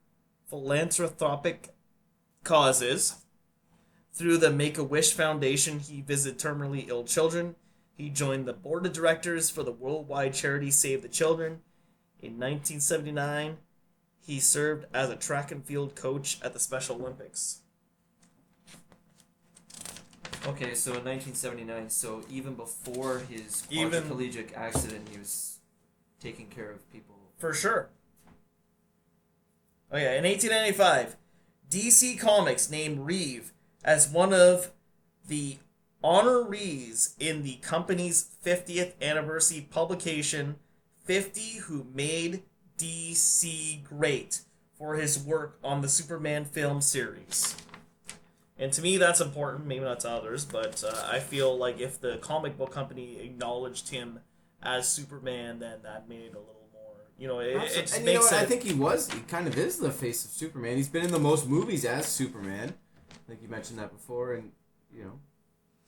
philanthropic causes. Through the Make-A-Wish Foundation, he visited terminally ill children. He joined the board of directors for the worldwide charity Save the Children. In 1979, he served as a track and field coach at the Special Olympics. Okay, so in 1979, so even before his Even- quadriplegic accident, he was taking care of people. For sure. Oh yeah, in 1895, DC Comics named Reeve as one of the honorees in the company's 50th anniversary publication, 50 Who Made DC Great, for his work on the Superman film series. And to me, that's important. Maybe not to others, but I feel like if the comic book company acknowledged him as Superman, then that made it a little more. You know, it just And you know makes what? it. I think he kind of is the face of Superman. He's been in the most movies as Superman. I think you mentioned that before, and you know,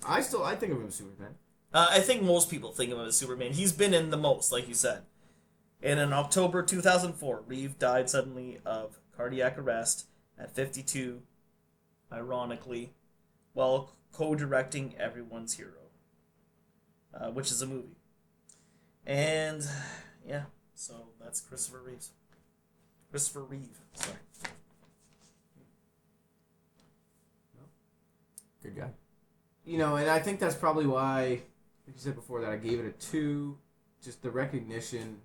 I think of him as Superman. I think most people think of him as Superman. He's been in the most, like you said. And in October 2004, Reeve died suddenly of cardiac arrest at 52, ironically, while co-directing Everyone's Hero, which is a movie. And, yeah, so that's Christopher Reeve. Sorry. Good guy. You know, and I think that's probably why, like you said before, that I gave it a 2. Just the recognition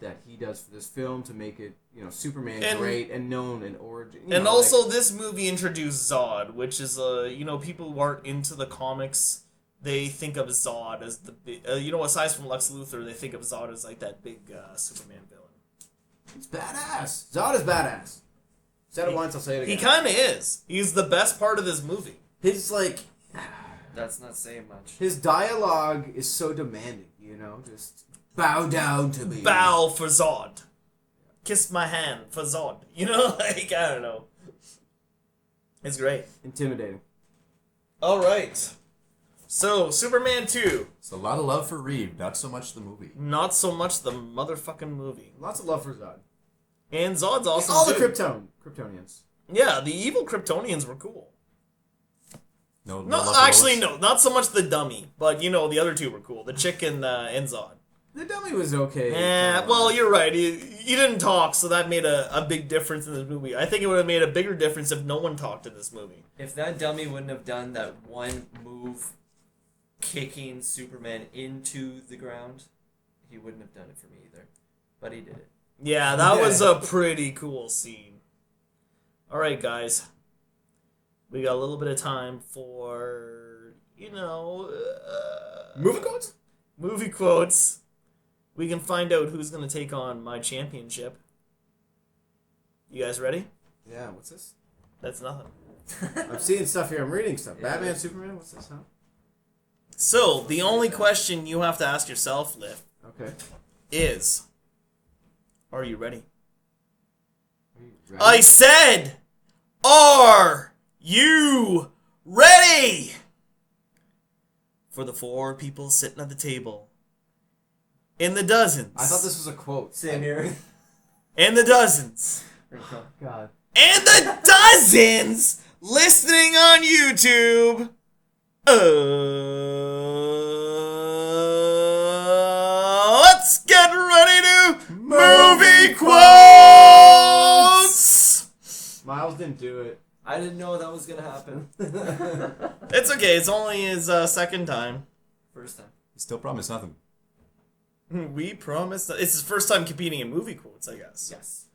that he does for this film to make it, you know, Superman And- great and known in origin. And also, this movie introduced Zod, which is, you know, people who aren't into the comics, they think of Zod as the big, you know, aside from Lex Luthor, they think of Zod as like that big Superman villain. He's badass. Zod is badass. Said it once, I'll say it He again. kind of is. He's the best part of this movie. His That's not saying much. his dialogue is so demanding. You know, just bow down to me. Bow for Zod. Kiss my hand for Zod. You know, like, I don't know. It's great. Intimidating. All right. So, Superman 2. It's a lot of love for Reeve, not so much the movie. Not so much the motherfucking movie. Lots of love for Zod. And Zod's awesome All the too. Kryptonians. Yeah, the evil Kryptonians were cool. No, No, love for actually, Lois? no. Not so much the dummy. But, you know, the other two were cool. The chick and Zod. The dummy was okay. Well, you're right. He didn't talk, so that made a big difference in this movie. I think it would have made a bigger difference if no one talked in this movie. If that dummy wouldn't have done that one move, kicking Superman into the ground, he wouldn't have done it for me either. But he did it. Yeah, that was a pretty cool scene. Alright, guys. We got a little bit of time for, you know... Movie quotes? Movie quotes. We can find out who's going to take on my championship. You guys ready? Yeah, what's this? That's nothing. I'm seeing stuff here. I'm reading stuff. Batman, Superman, what's this, huh? So, the only question you have to ask yourself, Lipp, Okay. is... Are you ready? Are you ready? I said, are you ready? For the 4 people sitting at the table, in the dozens. I thought this was a quote. Same here. In the dozens. God. And the dozens listening on YouTube. Let's get ready to movie quotes. Miles didn't do it. I didn't know that was gonna happen. It's okay. It's only his second time. First time. Still promise nothing. We promise that it's his first time competing in movie quotes, I guess. Yes.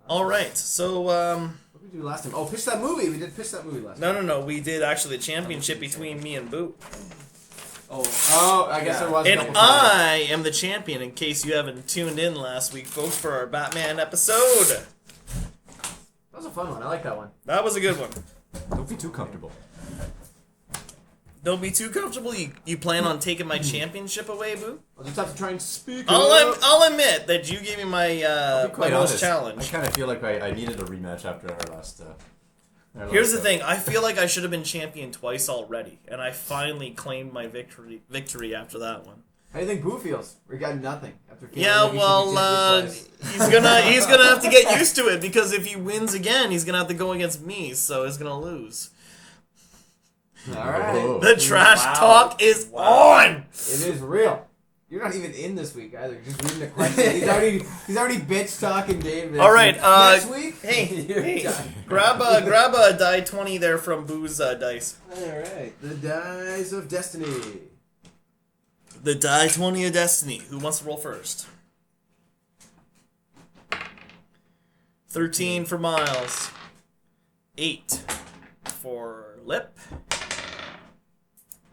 All right. So What did we do last time? Oh, pitch that movie. We did pitch that movie last time. no. We did actually the championship between me and Boo. Oh, I guess Yeah. it was. a And couple times. I am the champion, in case you haven't tuned in last week, folks, for our Batman episode. That was a fun one. I like that one. That was a good one. Don't be too comfortable. Don't be too comfortable. You plan on taking my championship away, Boo? I'll just have to try and speak. I'll admit that you gave me my I'll be my quite most honest. challenge. I kind of feel like I needed a rematch after our last. Here's the thing. I feel like I should have been champion twice already, and I finally claimed my victory after that one. How do you think Boo feels? We got nothing after. feeling Yeah, like he should be well, champion twice. he's gonna have to get used to it, because if he wins again, he's gonna have to go against me, so he's gonna lose. All right. Oh. The trash Wow. talk is on. It is real. You're not even in this week either. You're just reading the question. He's already bitch talking David. All right, next week. Hey, grab a die 20 there from Boo's dice. All right. The Dice of Destiny. The die 20 of destiny. Who wants to roll first? 13 for Miles. 8 for Lipp.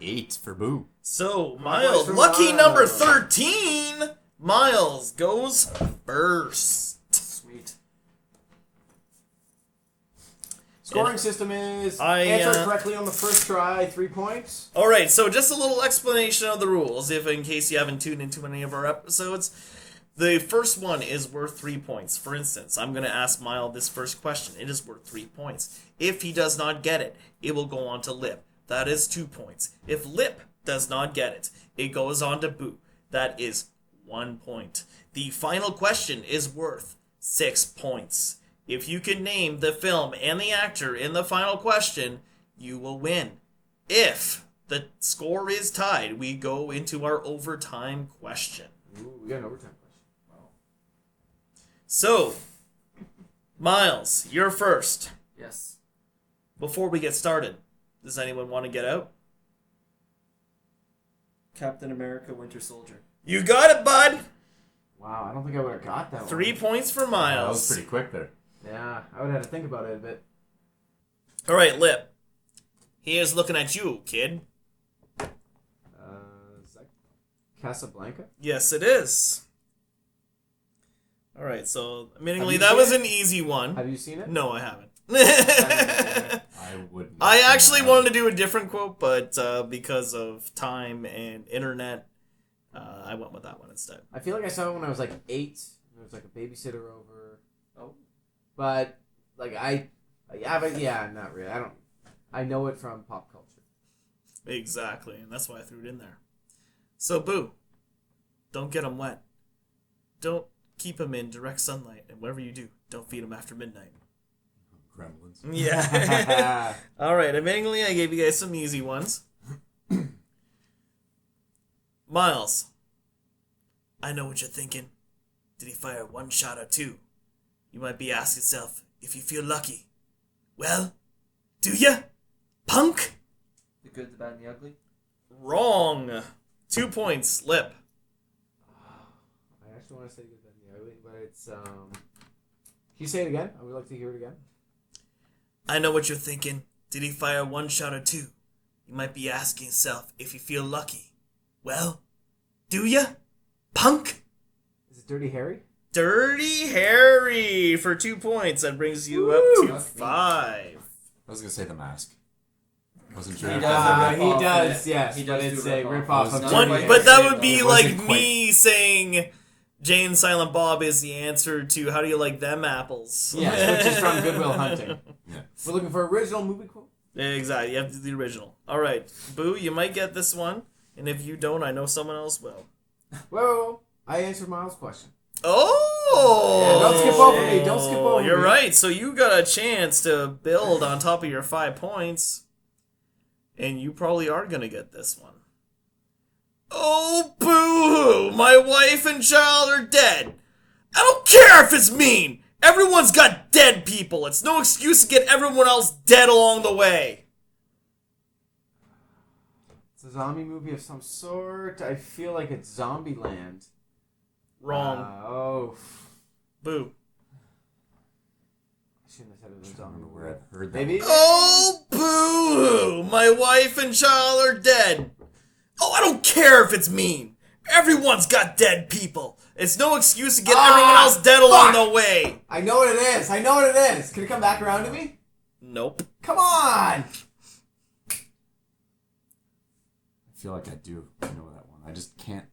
8 for Boo. So, boys Miles, from lucky Miles. number 13, Miles goes first. Sweet. Scoring system is I, answer correctly on the first try, 3 points. Alright, so just a little explanation of the rules, if in case you haven't tuned into any of our episodes. The first one is worth 3 points. For instance, I'm going to ask Miles this first question. It is worth 3 points. If he does not get it, it will go on to Lipp. That is 2 points. If Lipp does not get it, it goes on to Boo. That is 1 point. The final question is worth 6 points. If you can name the film and the actor in the final question, you will win. If the score is tied, we go into our overtime question. Ooh, we got an overtime question. Wow. So, Miles, you're first. Yes. Before we get started, does anyone want to get out? Captain America: Winter Soldier. You got it, bud. Wow, I don't think I would have got that 3 one. points for That was Miles. pretty quick there. Yeah, I would have had to think about it a bit. All right, Lipp. Here's looking at you, kid. Is that Casablanca? Yes, it is. All right, so admittingly, you that seen was it? an easy one. Have you seen it? No, I haven't. I wouldn't. I actually wanted to do a different quote, but because of time and internet, I went with that one instead. I feel like I saw it when I was like 8. There was like a babysitter over. Oh. But like yeah, not really. I know it from pop culture. Exactly, and that's why I threw it in there. So, Boo, don't get them wet. Don't keep them in direct sunlight, and whatever you do, don't feed them after midnight. Gremlins. Yeah. All right, admittingly, I gave you guys some easy ones. Miles, I know what you're thinking. Did he fire 1 shot or 2? You might be asking yourself if you feel lucky. Well, do ya, punk? The Good, the Bad, and the Ugly. Wrong. 2 points, Lipp. I actually want to say good, bad, and the ugly, but it's Can you say it again? I would like to hear it again. I know what you're thinking. Did he fire 1 shot or 2? You might be asking yourself if you feel lucky. Well, do ya, punk? Is it Dirty Harry? Dirty Harry for 2 points. That brings you up to 5. I was gonna say The Mask. Wasn't sure. He if does that- a rip-off, he does, yes. He but does it's do a rip-off. rip-off of It's Dirty not One, Harry. but that would be It like wasn't quite- me saying Jay and Silent Bob is the answer to how do you like them apples? Yes, which is from Good Will Hunting. Yeah. We're looking for original movie quote. Exactly. You have to do the original. All right, Boo, you might get this one, and if you don't, I know someone else will. Whoa. I answered Miles' question. Oh! Yeah, don't skip over me. Don't skip over You're me. right. So you got a chance to build on top of your 5 points. And you probably are going to get this one. Oh, boo-hoo! My wife and child are dead. I don't care if it's mean. Everyone's got dead people. It's no excuse to get everyone else dead along the way. It's a zombie movie of some sort. I feel like it's Zombieland. Wrong. Oh. Boo. I shouldn't have said it was a I zombie don't know movie. where I've heard that. Maybe? Oh, boo-hoo! My wife and child are dead. Oh, I don't care if it's mean. Everyone's got dead people. It's no excuse to get everyone else dead along the way. I know what it is. I know what it is. Can it come back around to me? Nope. Come on! I feel like I do know that one. I just can't.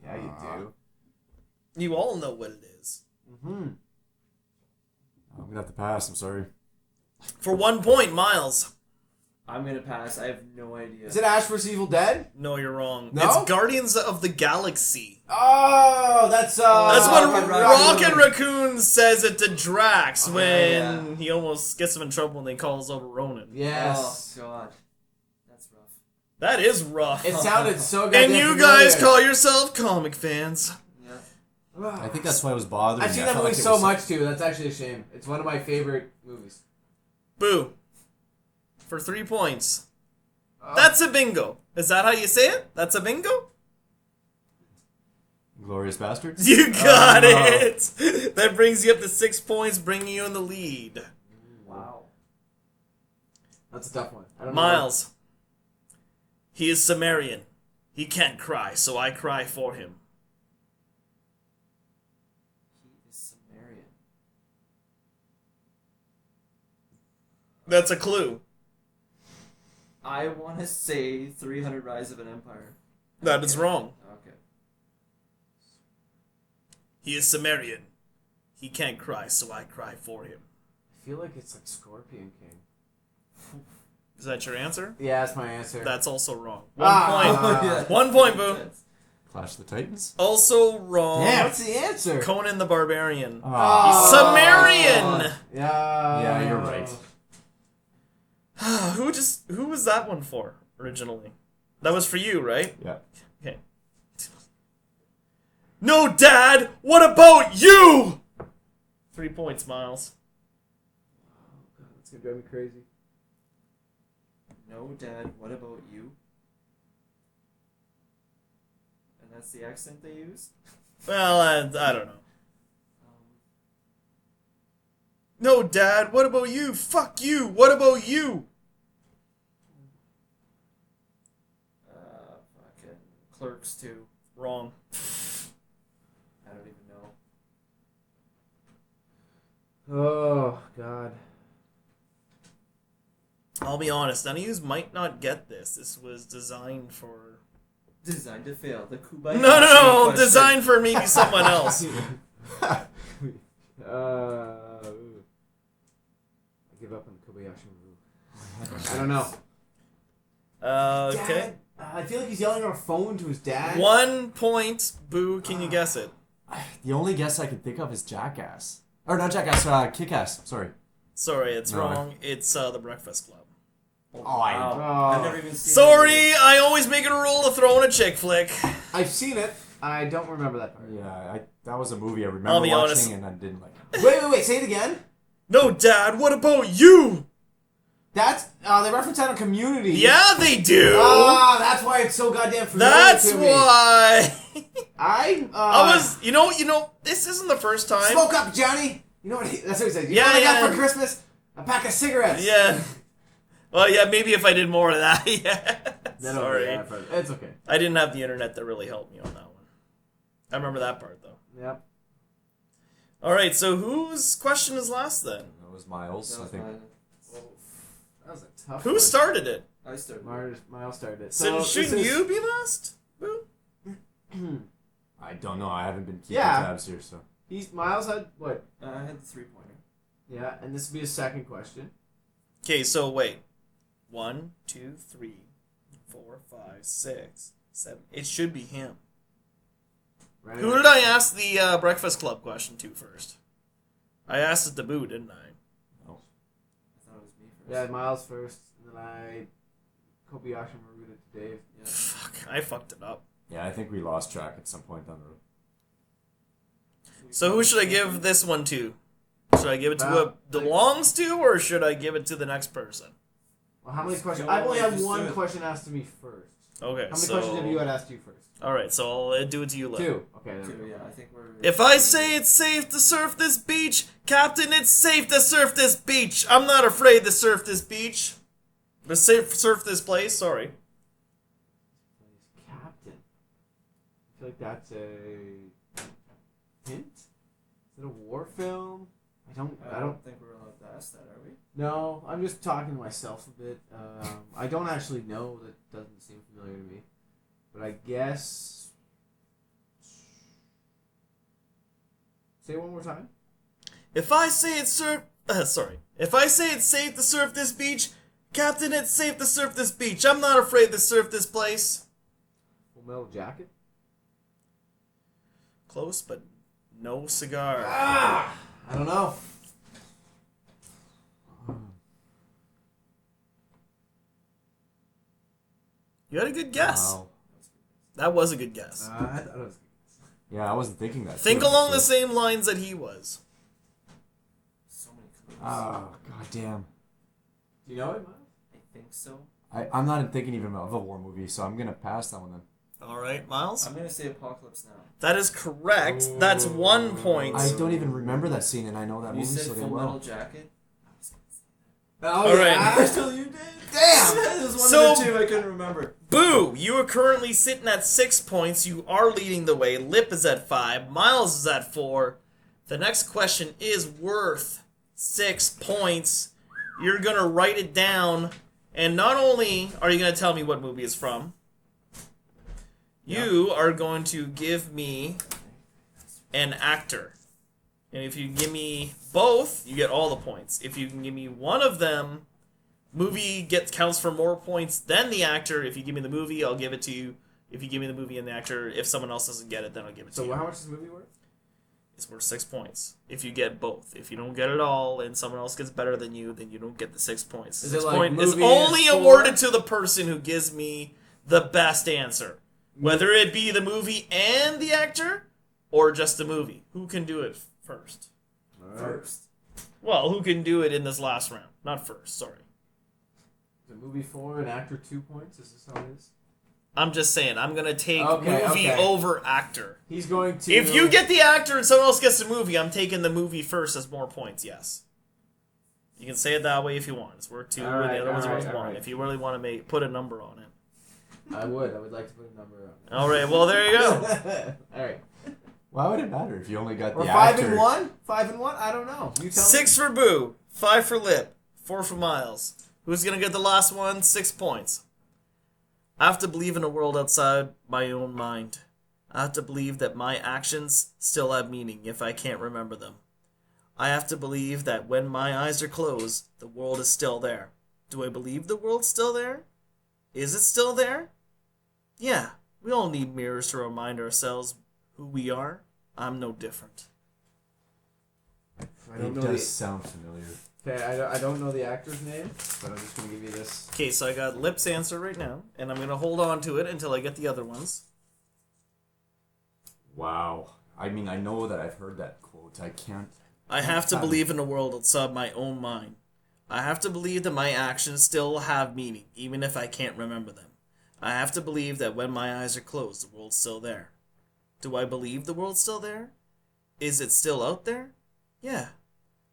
Yeah, you do. You all know what it is. Mm-hmm. I'm gonna have to pass. I'm sorry. For 1 point, Miles. I'm gonna pass. I have no idea. Is it Ash vs. Evil Dead? No, you're wrong. No? It's Guardians of the Galaxy. Oh, that's That's what Rocket Rocket Raccoon says it to Drax when yeah. he almost gets him in trouble when they calls over Ronan. Yes. Oh god, that's rough. That is rough. It sounded so goddamn And you familiar. guys call yourself comic fans. Yeah. I think that's why it was bothering me. I've seen I that felt movie like it so was- much too. That's actually a shame. It's one of my favorite movies. Boo. For 3 points. That's a bingo. Is that how you say it? That's a bingo? Glorious Bastards. You got it. That brings you up to 6 points, bringing you in the lead. Wow. That's a tough one. I don't know. Miles. He is Sumerian. He can't cry, so I cry for him. He is Sumerian. That's a clue. I want to say 300 Rise of an Empire. That is wrong. Okay. He is Sumerian. He can't cry, so I cry for him. I feel like it's like Scorpion King. Is that your answer? Yeah, that's my answer. That's also wrong. 1 Ah. point. 1 point, Boo. Clash of the Titans. Also wrong. Yeah, what's the answer? Conan the Barbarian. Ah. Sumerian! Yeah. Yeah, you're right. Who was that one for originally? That was for you, right? Yeah. Okay. No, Dad! What about you? 3 points, Miles. It's gonna drive me crazy. No, Dad, what about you? And that's the accent they use? Well, I don't know. No, Dad, what about you? Fuck you! What about you? Fucking Clerks 2. Wrong. I don't even know. Oh God. I'll be honest, none of you might not get this. This was designed for... Designed to fail. The Kubai. No, designed for maybe someone else. I give up on the Kobayashi Maru. I don't know. Okay. Dad, I feel like he's yelling on a phone to his dad. 1 point. Boo, can you guess it? The only guess I can think of is Jackass. Or not Jackass, Kick-Ass. Sorry. Sorry, it's No. wrong. It's The Breakfast Club. Oh, Wow. I've never even seen Sorry, I always make it a rule to throw in a chick flick. I've seen it. I don't remember that part. Yeah, that was a movie I remember I'll be watching honest. and I didn't like it. Wait. Say it again. No, Dad, what about you? That's they reference that on Community. Yeah, they do. That's why it's so goddamn familiar That's to me. why. I I was, you know, this isn't the first time. smoke up, Johnny. You know what? That's what he said. You Yeah, know what I got yeah. for Christmas? A pack of cigarettes. Yeah. Well, yeah, maybe if I did more of that. Yeah. Then Sorry. it's okay. I didn't have the internet that really helped me on that one. I remember that part, though. Yep. All right, so whose question is last then? That was Miles, I think. That was a tough Who one. started it? I started. Miles started it. So this shouldn't is- you be last? Boo? I don't know. I haven't been keeping Yeah. tabs here, so. Miles had what? I had the 3-pointer. Yeah, and this will be his second question. Okay, so wait. 1, 2, 3, 4, 5, 6, 7. It should be him. Who did I ask the Breakfast Club question to first? I asked it to Boo, didn't I? No. I thought it was me first. Yeah, Miles first, and then Kobayashi Maruta to Dave. Yeah. Fuck, I fucked it up. Yeah, I think we lost track at some point down the road. So who should I give this one to? Should I give it to who it belongs to, or should I give it to the next person? Well, how many questions? Go I've only on, had just one do it. question asked to me first. Okay, How many so... questions have you had asked you first? Alright, so I'll do it to you, Lipp. 2. Okay. Then. 2, yeah, I think we're... If I say it's safe to surf this beach, Captain, it's safe to surf this beach. I'm not afraid to surf this beach. To surf this place, sorry. Captain. I feel like that's a hint. Is it a war film? I don't think we're allowed to ask that, are we? No, I'm just talking to myself a bit. I don't actually know. That doesn't seem familiar to me. But I guess... Say it one more time. If I say it's If I say it's safe to surf this beach, Captain, it's safe to surf this beach. I'm not afraid to surf this place. Full Metal Jacket? Close, but no cigar. I don't know. You had a good guess. Wow. That was a good guess. I thought it was... Yeah, I wasn't thinking that. Think too, along the actually. same lines that he was. So many clues. Oh, god damn. Do you know it, Miles? I think so. I'm not thinking even of a war movie, so I'm gonna pass that one then. All right, Miles. I'm gonna say Apocalypse Now. That is correct. That's 1 point. I don't even remember that scene, and I know that You movie said so damn Full Metal well. Jacket? I was gonna say Oh, All right. Actually, you did. Damn! that. There's one So- of the 2 I couldn't remember. Boo! You are currently sitting at 6 points. You are leading the way. Lipp is at 5. Miles is at 4. The next question is worth 6 points. You're going to write it down. And not only are you going to tell me what movie it's from, you are going to give me an actor. And if you give me both, you get all the points. If you can give me one of them, movie counts for more points than the actor. If you give me the movie, I'll give it to you. If you give me the movie and the actor, if someone else doesn't get it, then I'll give it to So you. how much is the movie worth? It's worth 6 points. If you get both. If you don't get it all and someone else gets better than you, then you don't get the 6 points. Is 6 it like point is movie only is 4? awarded to the person who gives me the best answer. Whether it be the movie and the actor, or just the movie. Who can do it first? First. Well, who can do it in this last round? Not first, sorry. Is it movie 4 and actor 2 points? Is this how it is? I'm just saying, I'm going to take Okay, movie okay. over actor. He's going to... If you get the actor and someone else gets the movie, I'm taking the movie first as more points, yes. You can say it that way if you want. It's worth 2, and the other one's worth 1. alright. If you really want to put a number on it. I would like to put a number on. Alright, well, there you go. Alright. Why would it matter if you only got Or the 5 actor? and 1? 5 and 1? I don't know. You tell 6 for Boo, 5 for Lipp, 4 for Miles. Who's going to get the last one? 6 points. I have to believe in a world outside my own mind. I have to believe that my actions still have meaning if I can't remember them. I have to believe that when my eyes are closed, the world is still there. Do I believe the world's still there? Is it still there? Yeah, we all need mirrors to remind ourselves who we are. I'm no different. I don't It know does the... sound familiar. Okay, I don't know the actor's name, but I'm just going to give you this. Okay, so I got Lipp's answer right now, and I'm going to hold on to it until I get the other ones. Wow. I mean, I know that I've heard that quote. I can't... I have to believe in a world outside my own mind. I have to believe that my actions still have meaning, even if I can't remember them. I have to believe that when my eyes are closed, the world's still there. Do I believe the world's still there? Is it still out there? Yeah.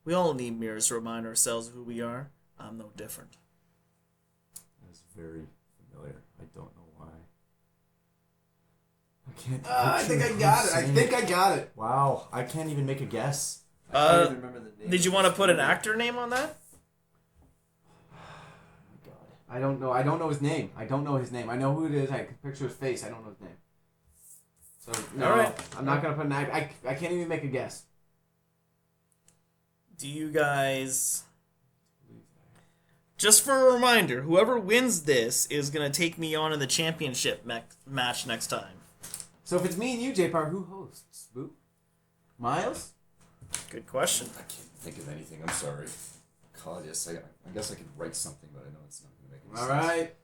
We all need mirrors to remind ourselves of who we are. I'm no different. That's very familiar. I don't know why. I can't... I think I picture got who's it. I saying think I got it. Wow. I can't even make a guess. I can't even remember the name. Did you want to put an actor name on that? I don't know. I don't know his name. I don't know his name. I know who it is. I can picture his face. I don't know his name. So no, All right. I'm not gonna put an act. I can't even make a guess. Do you guys... Just for a reminder, whoever wins this is going to take me on in the championship match next time. So if it's me and you, Jpar, who hosts? Boo? Myles? Good question. I can't think of anything. I'm sorry. God, yes, I guess I could write something, but I know it's not going to make any All sense. right.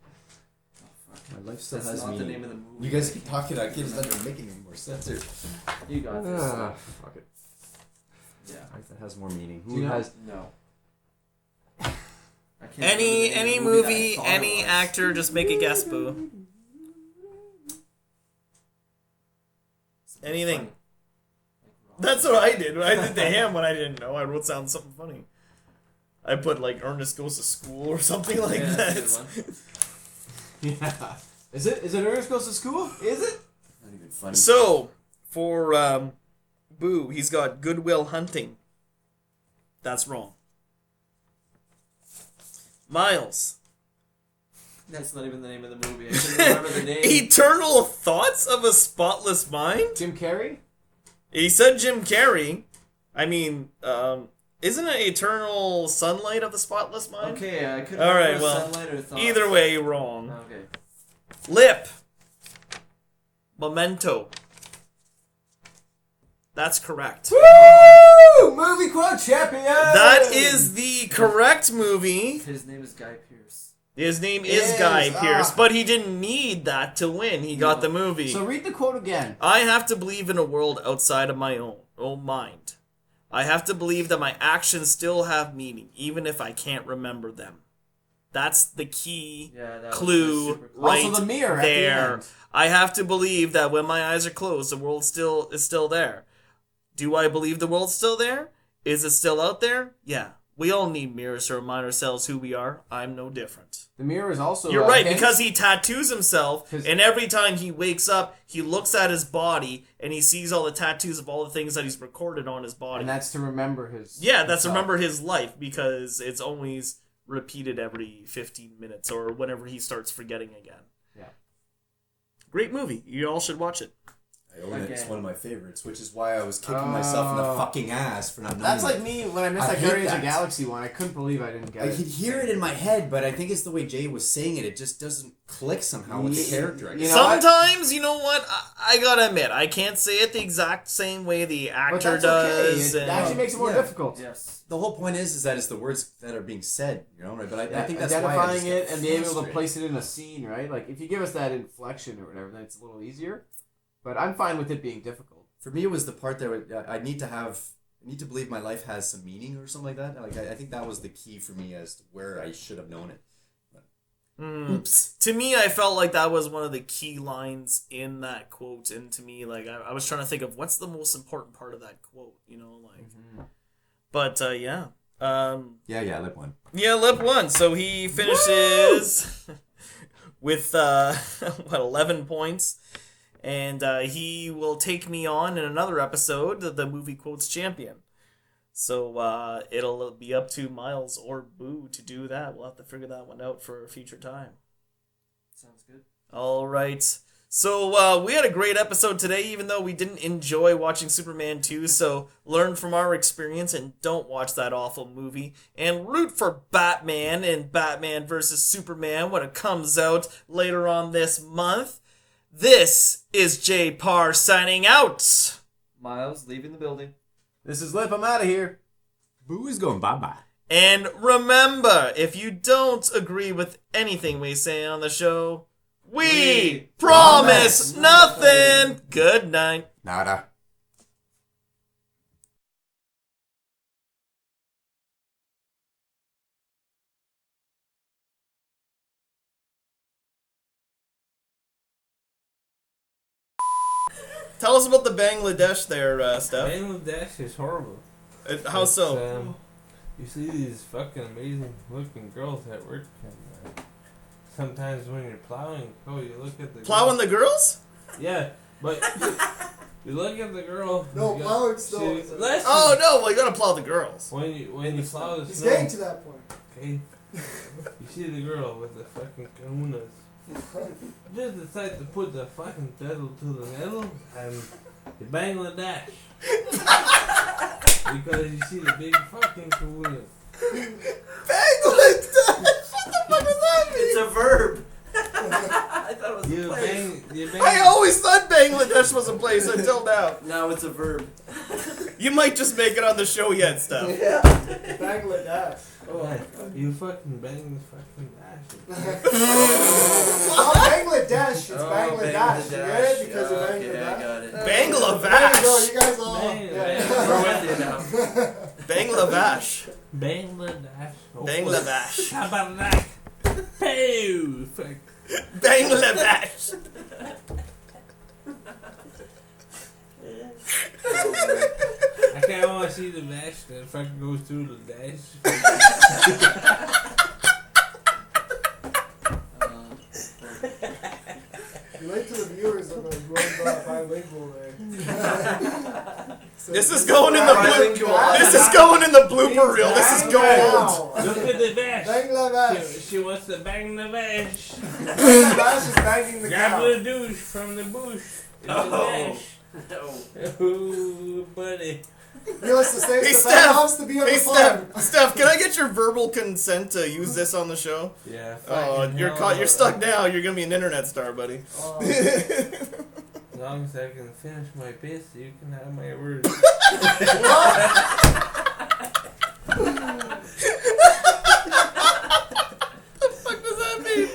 My life still That's has not the meaning. name of the movie. You guys keep talking. I can't let it make any more sense. Or... You got this. Fuck it. Yeah. That has more meaning. Do Who you know? has? No. I can't remember the Any name of the movie, that I thought any it was. actor, just make a guess, Boo. Anything. That's what I did. When I did the ham when I didn't know. I wrote down something funny. I put like Ernest Goes to School or something like Yeah, that. that's a good one. Yeah. Is it Ernest Goes to School? Is it? Not even funny. So, for Boo, he's got Goodwill Hunting. That's wrong. Myles. That's not even the name of the movie. I couldn't remember the name. Eternal Thoughts of a Spotless Mind? Jim Carrey? He said Jim Carrey. I mean, isn't it Eternal Sunlight of the Spotless Mind? Okay, I couldn't All right, remember well, Sunlight or Thoughts. Either way, wrong. Okay. Lipp. Memento. That's correct. Woo! Movie quote champion! That is the correct movie. His name is Guy Pearce. His name is Is, Guy Pearce, ah. but he didn't need that to win. He got the movie. So read the quote again. I have to believe in a world outside of my own mind. I have to believe that my actions still have meaning, even if I can't remember them. That's the key Yeah, that was clue super cool. right Also the mirror at the there. end. I have to believe that when my eyes are closed, the world is still there. Do I believe the world's still there? Is it still out there? Yeah. We all need mirrors to remind ourselves who we are. I'm no different. The mirror is also... You're right, hint. because he tattoos himself, 'Cause- and every time he wakes up, he looks at his body, and he sees all the tattoos of all the things that he's recorded on his body. And that's to remember his... Yeah, that's to himself. remember his life, because it's always repeated every 15 minutes, or whenever he starts forgetting again. Yeah. Great movie. You all should watch it. I own it. It's Okay. one of my favorites, which is why I was kicking myself in the fucking ass for not knowing That's like it. me when I missed I that hate Guardians of that. the Galaxy one. I couldn't believe I didn't get I it. could hear it in my head, but I think it's the way Jay was saying it. It just doesn't click somehow with the Yeah. character. I You guess. know what? Sometimes, you know what? I gotta admit, I can't say it the exact same way the But actor that's okay. does. It and- actually makes it more Yeah. difficult. Yes. The whole point is that it's the words that are being said, you know, right? But I think that's identifying why I just it get and being able to frustrated. place it in a scene, right? Like if you give us that inflection or whatever, then it's a little easier. But I'm fine with it being difficult. For me, it was the part that I need to believe my life has some meaning or something like that. Like I think that was the key for me as to where I should have known it. Oops. To me, I felt like that was one of the key lines in that quote, and to me, like I was trying to think of what's the most important part of that quote, you know, like. But yeah, Yeah, Lipp won. yeah, Lipp won, so he finishes with 11 points, and he will take me on in another episode, the movie quotes champion. So it'll be up to Myles or Boo to do that. We'll have to figure that one out for a future time. Sounds good. All right. So we had a great episode today, even though we didn't enjoy watching Superman 2. So learn from our experience and don't watch that awful movie. And root for Batman in Batman vs. Superman when it comes out later on this month. This is Jpar signing out. Myles leaving the building. This is Lipp. I'm out of here. Boo is going bye-bye. And remember, if you don't agree with anything we say on the show, we promise nothing. Good night. Nada. Tell us about the Bangladesh there, Steph. Bangladesh is horrible. How so? It's, you see these fucking amazing looking girls at work, and sometimes when you're plowing, you look at the Plowing the girls? Yeah, but you look at the girl. No, you got- plowing snow. she- listen, Oh no! Well, you gotta plow the girls. when you plow the He's snow, getting to that point. okay, you see the girl with the fucking kahunas. Just decide to put the fucking pedal to the metal and the Bangladesh. Because you see the big fucking kahuna. Bangladesh! What the fuck does that mean? It's a verb. I thought it was a place. You bang, I always thought Bangladesh was a place until now. Now it's a verb. You might just make it on the show yet, Steph. Yeah. Bangledash. Oh, you fucking bang the fucking dash. Not Bangladesh, it's Oh, Bangladesh. You get it? Because of Okay, I Bangladesh. got it. There you go, Bangladesh. you guys all. Bang- We're with you now. Bangladesh. Bangladesh. Oh, Bangladesh. How about that? Hey, fuck. Bangladesh. I can't want to see the dash that fucking goes through the dash. Relate to the viewers of the going bilingual there. So This is going in the Bilingual. This is going in the blooper reel. This is gold. Look at the dash. Bangladesh. She wants to bang the dash. Bangladesh is banging the Grab cow. the douche from the bush. In the dash. No. Ooh, buddy. Needless to say, Hey, Stefan Steph. loves to be on Hey, the farm. Steph, can I get your verbal consent to use this on the show? Yeah. Oh, fucking you're hell. caught. You're stuck now. You're gonna be an internet star, buddy. As long as I can finish my piss, you can have my words. What does that mean?